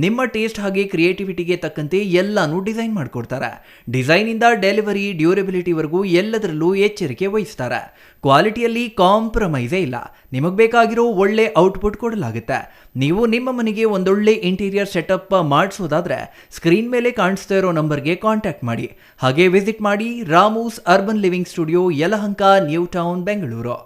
ನಿಮ್ಮ taste ಹಾಗೆ ಕ್ರಿಯೇಟಿವಿಟಿಗೆ ತಕ್ಕಂತೆ ಎಲ್ಲಾನು ಡಿಸೈನ್ ಮಾಡಿಕೊಡ್ತಾರೆ. ಡಿಸೈನಿಂದ ಡೆಲಿವರಿ, ಡ್ಯೂರಬಿಲಿಟಿವರೆಗೂ ಎಲ್ಲದರಲ್ಲೂ ಎಚ್ಚರಿಕೆ ವಹಿಸ್ತಾರೆ. ಕ್ವಾಲಿಟಿಯಲ್ಲಿ ಕಾಂಪ್ರಮೈಸೇ ಇಲ್ಲ. ನಿಮಗೆ ಬೇಕಾಗಿರೋ ಒಳ್ಳೆ ಔಟ್ಪುಟ್ ಕೊಡಲಾಗುತ್ತೆ. ನೀವು ನಿಮ್ಮ ಮನೆಗೆ ಒಂದೊಳ್ಳೆ ಇಂಟೀರಿಯರ್ ಸೆಟಪ್ ಮಾಡಿಸೋದಾದ್ರೆ ಸ್ಕ್ರೀನ್ ಮೇಲೆ ಕಾಣಿಸ್ತಾ ಇರೋ ನಂಬರ್ಗೆ ಕಾಂಟ್ಯಾಕ್ಟ್ ಮಾಡಿ. ಹಾಗೆ ವಿಸಿಟ್ ಮಾಡಿ Ramu's urban living studio, Yelahanka, new town, Bengaluru.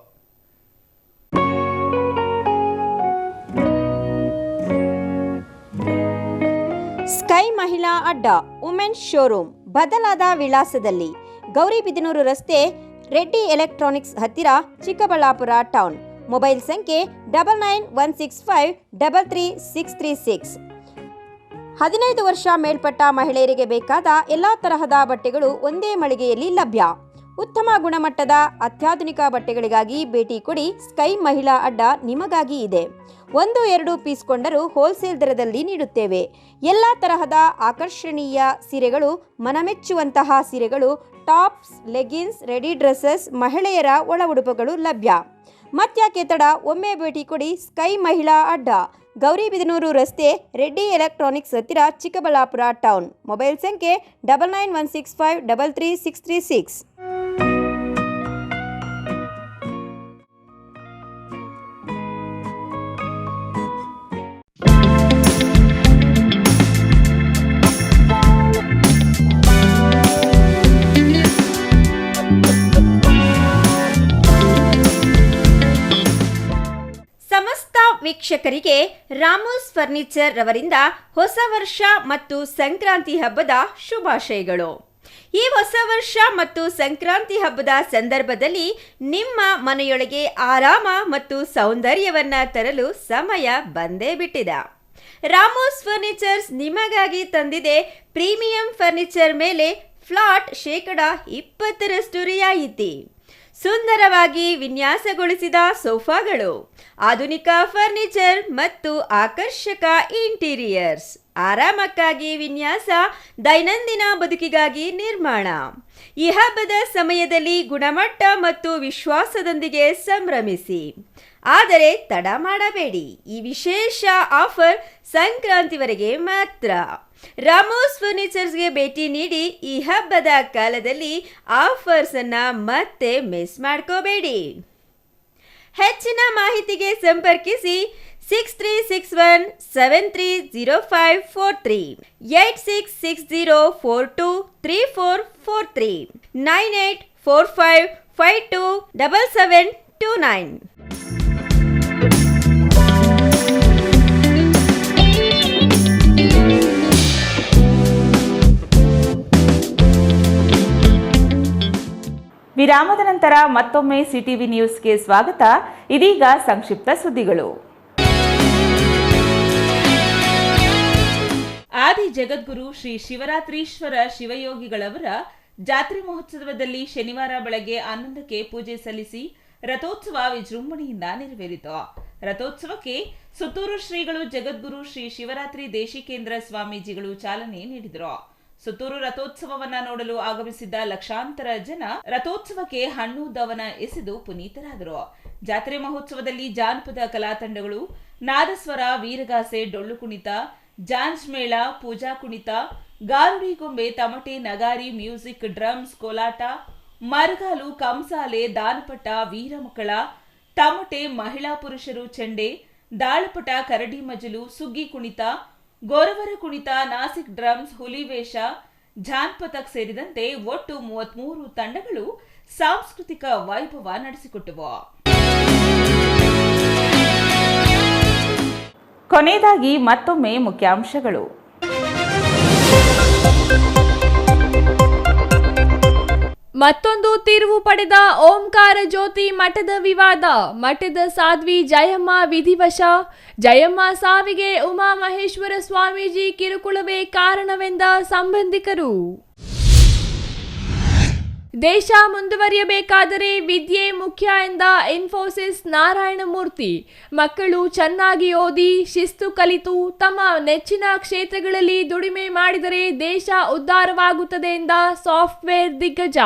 Sky ಮಹಿಳಾ ಅಡ್ಡ ವುಮೆನ್ಸ್ ಶೋರೂಮ್ ಬದಲಾದ ವಿಳಾಸದಲ್ಲಿ ಗೌರಿಬಿದನೂರು ರಸ್ತೆ, ರೆಡ್ಡಿ ಎಲೆಕ್ಟ್ರಾನಿಕ್ಸ್ ಹತ್ತಿರ, ಚಿಕ್ಕಬಳ್ಳಾಪುರ ಟೌನ್. ಮೊಬೈಲ್ ಸಂಖ್ಯೆ 9916533636. 15 ವರ್ಷ ಮೇಲ್ಪಟ್ಟ ಮಹಿಳೆಯರಿಗೆ ಬೇಕಾದ ಎಲ್ಲ ತರಹದ ಬಟ್ಟೆಗಳು ಒಂದೇ ಮಳಿಗೆಯಲ್ಲಿ ಲಭ್ಯ. ಉತ್ತಮ ಗುಣಮಟ್ಟದ ಅತ್ಯಾಧುನಿಕ ಬಟ್ಟೆಗಳಿಗಾಗಿ ಭೇಟಿ ಕೊಡಿ. ಸ್ಕೈ ಮಹಿಳಾ ಅಡ್ಡ ನಿಮಗಾಗಿ ಇದೆ. 1-2 ಪೀಸ್ ಕೊಂಡರೂ ಹೋಲ್ಸೇಲ್ ದರದಲ್ಲಿ ನೀಡುತ್ತೇವೆ. ಎಲ್ಲ ತರಹದ ಆಕರ್ಷಣೀಯ ಸೀರೆಗಳು, ಮನಮೆಚ್ಚುವಂತಹ ಸೀರೆಗಳು, ಟಾಪ್ಸ್, ಲೆಗಿನ್ಸ್, ರೆಡಿ ಡ್ರೆಸ್ಸಸ್, ಮಹಿಳೆಯರ ಒಳ ಉಡುಪುಗಳು ಲಭ್ಯ. ಮತ್ಯಾಕೆ ತಡ, ಒಮ್ಮೆ ಭೇಟಿ ಕೊಡಿ. ಸ್ಕೈ ಮಹಿಳಾ ಅಡ್ಡ, ಗೌರಿಬಿದನೂರು ರಸ್ತೆ, ರೆಡ್ಡಿ ಎಲೆಕ್ಟ್ರಾನಿಕ್ಸ್ ಹತ್ತಿರ, ಚಿಕ್ಕಬಳ್ಳಾಪುರ ಟೌನ್. ಮೊಬೈಲ್ ಸಂಖ್ಯೆ 9916533636. ವೀಕ್ಷಕರಿಗೆ ರಾಮೋಸ್ ಫರ್ನಿಚರ್ ರವರಿಂದ ಹೊಸ ವರ್ಷ ಮತ್ತು ಸಂಕ್ರಾಂತಿ ಹಬ್ಬದ ಶುಭಾಶಯಗಳು. ಈ ಹೊಸ ವರ್ಷ ಮತ್ತು ಸಂಕ್ರಾಂತಿ ಹಬ್ಬದ ಸಂದರ್ಭದಲ್ಲಿ ನಿಮ್ಮ ಮನೆಯೊಳಗೆ ಆರಾಮ ಮತ್ತು ಸೌಂದರ್ಯವನ್ನ ತರಲು ಸಮಯ ಬಂದೇ ಬಿಟ್ಟಿದೆ. ರಾಮೋಸ್ ಫರ್ನಿಚರ್ಸ್ ನಿಮಗಾಗಿ ತಂದಿದೆ ಪ್ರೀಮಿಯಂ ಫರ್ನಿಚರ್ ಮೇಲೆ ಫ್ಲಾಟ್ %20 ರಿಯಾಯಿತಿ. ಸುಂದರವಾಗಿ ವಿನ್ಯಾಸಗೊಳಿಸಿದ ಸೋಫಾಗಳು, ಆಧುನಿಕ ಫರ್ನಿಚರ್ ಮತ್ತು ಆಕರ್ಷಕ ಇಂಟೀರಿಯರ್ಸ್, ಆರಾಮಕ್ಕಾಗಿ ವಿನ್ಯಾಸ, ದೈನಂದಿನ ಬದುಕಿಗಾಗಿ ನಿರ್ಮಾಣ. ಈ ಹಬ್ಬದ ಸಮಯದಲ್ಲಿ ಗುಣಮಟ್ಟ ಮತ್ತು ವಿಶ್ವಾಸದೊಂದಿಗೆ ಸಂಭ್ರಮಿಸಿ. ಆದರೆ ತಡ ಮಾಡಬೇಡಿ, ಈ ವಿಶೇಷ ಆಫರ್ ಸಂಕ್ರಾಂತಿವರೆಗೆ ಮಾತ್ರ. ರಾಮೋಸ್ ಫರ್ನಿಚರ್ಸ್ಗೆ ಭೇಟಿ ನೀಡಿ. ಈ ಹಬ್ಬದ ಕಾಲದಲ್ಲಿ ಆಫರ್ಸ್ ಅನ್ನ ಮತ್ತೆ ಮಿಸ್ ಮಾಡ್ಕೋಬೇಡಿ. ಹೆಚ್ಚಿನ ಮಾಹಿತಿಗೆ ಸಂಪರ್ಕಿಸಿ 6361730543, 8660423443, 9845527729. ವಿರಾಮದ ನಂತರ ಮತ್ತೊಮ್ಮೆ ಸಿಟಿವಿ ನ್ಯೂಸ್ಗೆ ಸ್ವಾಗತ. ಇದೀಗ ಸಂಕ್ಷಿಪ್ತ ಸುದ್ದಿಗಳು. ಆದಿ ಜಗದ್ಗುರು ಶ್ರೀ ಶಿವರಾತ್ರೀಶ್ವರ ಶಿವಯೋಗಿಗಳವರ ಜಾತ್ರೆ ಮಹೋತ್ಸವದಲ್ಲಿ ಶನಿವಾರ ಬೆಳಗ್ಗೆ 11ಕ್ಕೆ ಪೂಜೆ ಸಲ್ಲಿಸಿ ರಥೋತ್ಸವ ವಿಜೃಂಭಣೆಯಿಂದ ನೆರವೇರಿತು. ರಥೋತ್ಸವಕ್ಕೆ ಸುತ್ತೂರು ಶ್ರೀಗಳು ಜಗದ್ಗುರು ಶ್ರೀ ಶಿವರಾತ್ರಿ ದೇಶಿಕೇಂದ್ರ ಸ್ವಾಮೀಜಿಗಳು ಚಾಲನೆ ನೀಡಿದರು. ಸುತ್ತೂರು ರಥೋತ್ಸವವನ್ನ ನೋಡಲು ಆಗಮಿಸಿದ್ದ ಲಕ್ಷಾಂತರ ಜನ ರಥೋತ್ಸವಕ್ಕೆ ಹಣ್ಣು ದವನ ಎಸೆದು ಪುನೀತರಾದರು. ಜಾತ್ರೆ ಮಹೋತ್ಸವದಲ್ಲಿ ಜಾನಪದ ಕಲಾ ತಂಡಗಳು ನಾದಸ್ವರ, ವೀರಗಾಸೆ, ಡೊಳ್ಳು ಕುಣಿತ, ಜಾಂಜ್ ಮೇಳ, ಪೂಜಾ ಕುಣಿತ, ಗಾರುಡಿ ಗೊಂಬೆ, ತಮಟೆ, ನಗಾರಿ, ಮ್ಯೂಸಿಕ್, ಡ್ರಮ್ಸ್, ಕೋಲಾಟ, ಮರಗಾಲು, ಕಂಸಾಲೆ, ದಾನಪಟ, ವೀರಮಕ್ಕಳ, ತಮಟೆ, ಮಹಿಳಾ ಪುರುಷರು ಚೆಂಡೆ, ದಾಳಪಟ, ಕರಡಿ ಮಜಲು, ಸುಗ್ಗಿ ಕುಣಿತ, ಗೋರವರ ಕುಣಿತ, ನಾಸಿಕ್ ಡ್ರಮ್ಸ್, ಹುಲಿವೇಷ, ಜಾನ್ಪತಕ್ ಸೇರಿದಂತೆ ಒಟ್ಟು 33 ತಂಡಗಳು ಸಾಂಸ್ಕೃತಿಕ ವೈಭವ ನಡೆಸಿಕೊಟ್ಟವು. ಕೊನೆಯದಾಗಿ ಮತ್ತೊಮ್ಮೆ ಮುಖ್ಯಾಂಶಗಳು. ಮತ್ತೊಂದು ತಿರುವು ಪಡೆದ ಓಂಕಾರ ಜ್ಯೋತಿ ಮಠದ ವಿವಾದ. ಮಠದ ಸಾಧ್ವಿ ಜಯಮ್ಮ ವಿಧಿವಶ. ಜಯಮ್ಮ ಸಾವಿಗೆ ಉಮಾಮಹೇಶ್ವರ ಸ್ವಾಮೀಜಿ ಕಿರುಕುಳವೇ ಕಾರಣವೆಂದ ಸಂಬಂಧಿಕರು. ದೇಶ ಮುಂದುವರಿಯಬೇಕಾದರೆ ವಿದ್ಯೆ ಮುಖ್ಯ ಎಂದ ಇನ್ಫೋಸಿಸ್ ನಾರಾಯಣಮೂರ್ತಿ. ಮಕ್ಕಳು ಚೆನ್ನಾಗಿ ಓದಿ ಶಿಸ್ತು ಕಲಿತು ತಮ್ಮ ನೆಚ್ಚಿನ ಕ್ಷೇತ್ರಗಳಲ್ಲಿ ದುಡಿಮೆ ಮಾಡಿದರೆ ದೇಶ ಉದ್ಧಾರವಾಗುತ್ತದೆ ಎಂದ ಸಾಫ್ಟ್ವೇರ್ ದಿಗ್ಗಜ.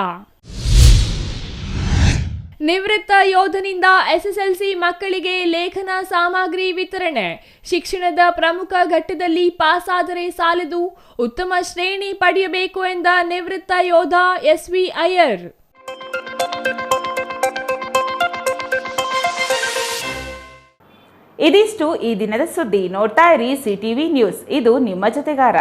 ನಿವೃತ್ತ ಯೋಧನಿಂದ ಎಸ್ಎಸ್ಎಲ್ಸಿ ಮಕ್ಕಳಿಗೆ ಲೇಖನ ಸಾಮಗ್ರಿ ವಿತರಣೆ. ಶಿಕ್ಷಣದ ಪ್ರಮುಖ ಘಟ್ಟದಲ್ಲಿ ಪಾಸಾದರೆ ಸಾಲದು, ಉತ್ತಮ ಶ್ರೇಣಿ ಪಡೆಯಬೇಕು ಎಂದ ನಿವೃತ್ತ ಯೋಧ ಎಸ್ವಿ ಅಯ್ಯರ್. ಇದಿಷ್ಟು ಈ ದಿನದ ಸುದ್ದಿ. ನೋಡ್ತಾ ಇರಿ ಸಿಟಿವಿ ನ್ಯೂಸ್, ಇದು ನಿಮ್ಮ ಜೊತೆಗಾರ.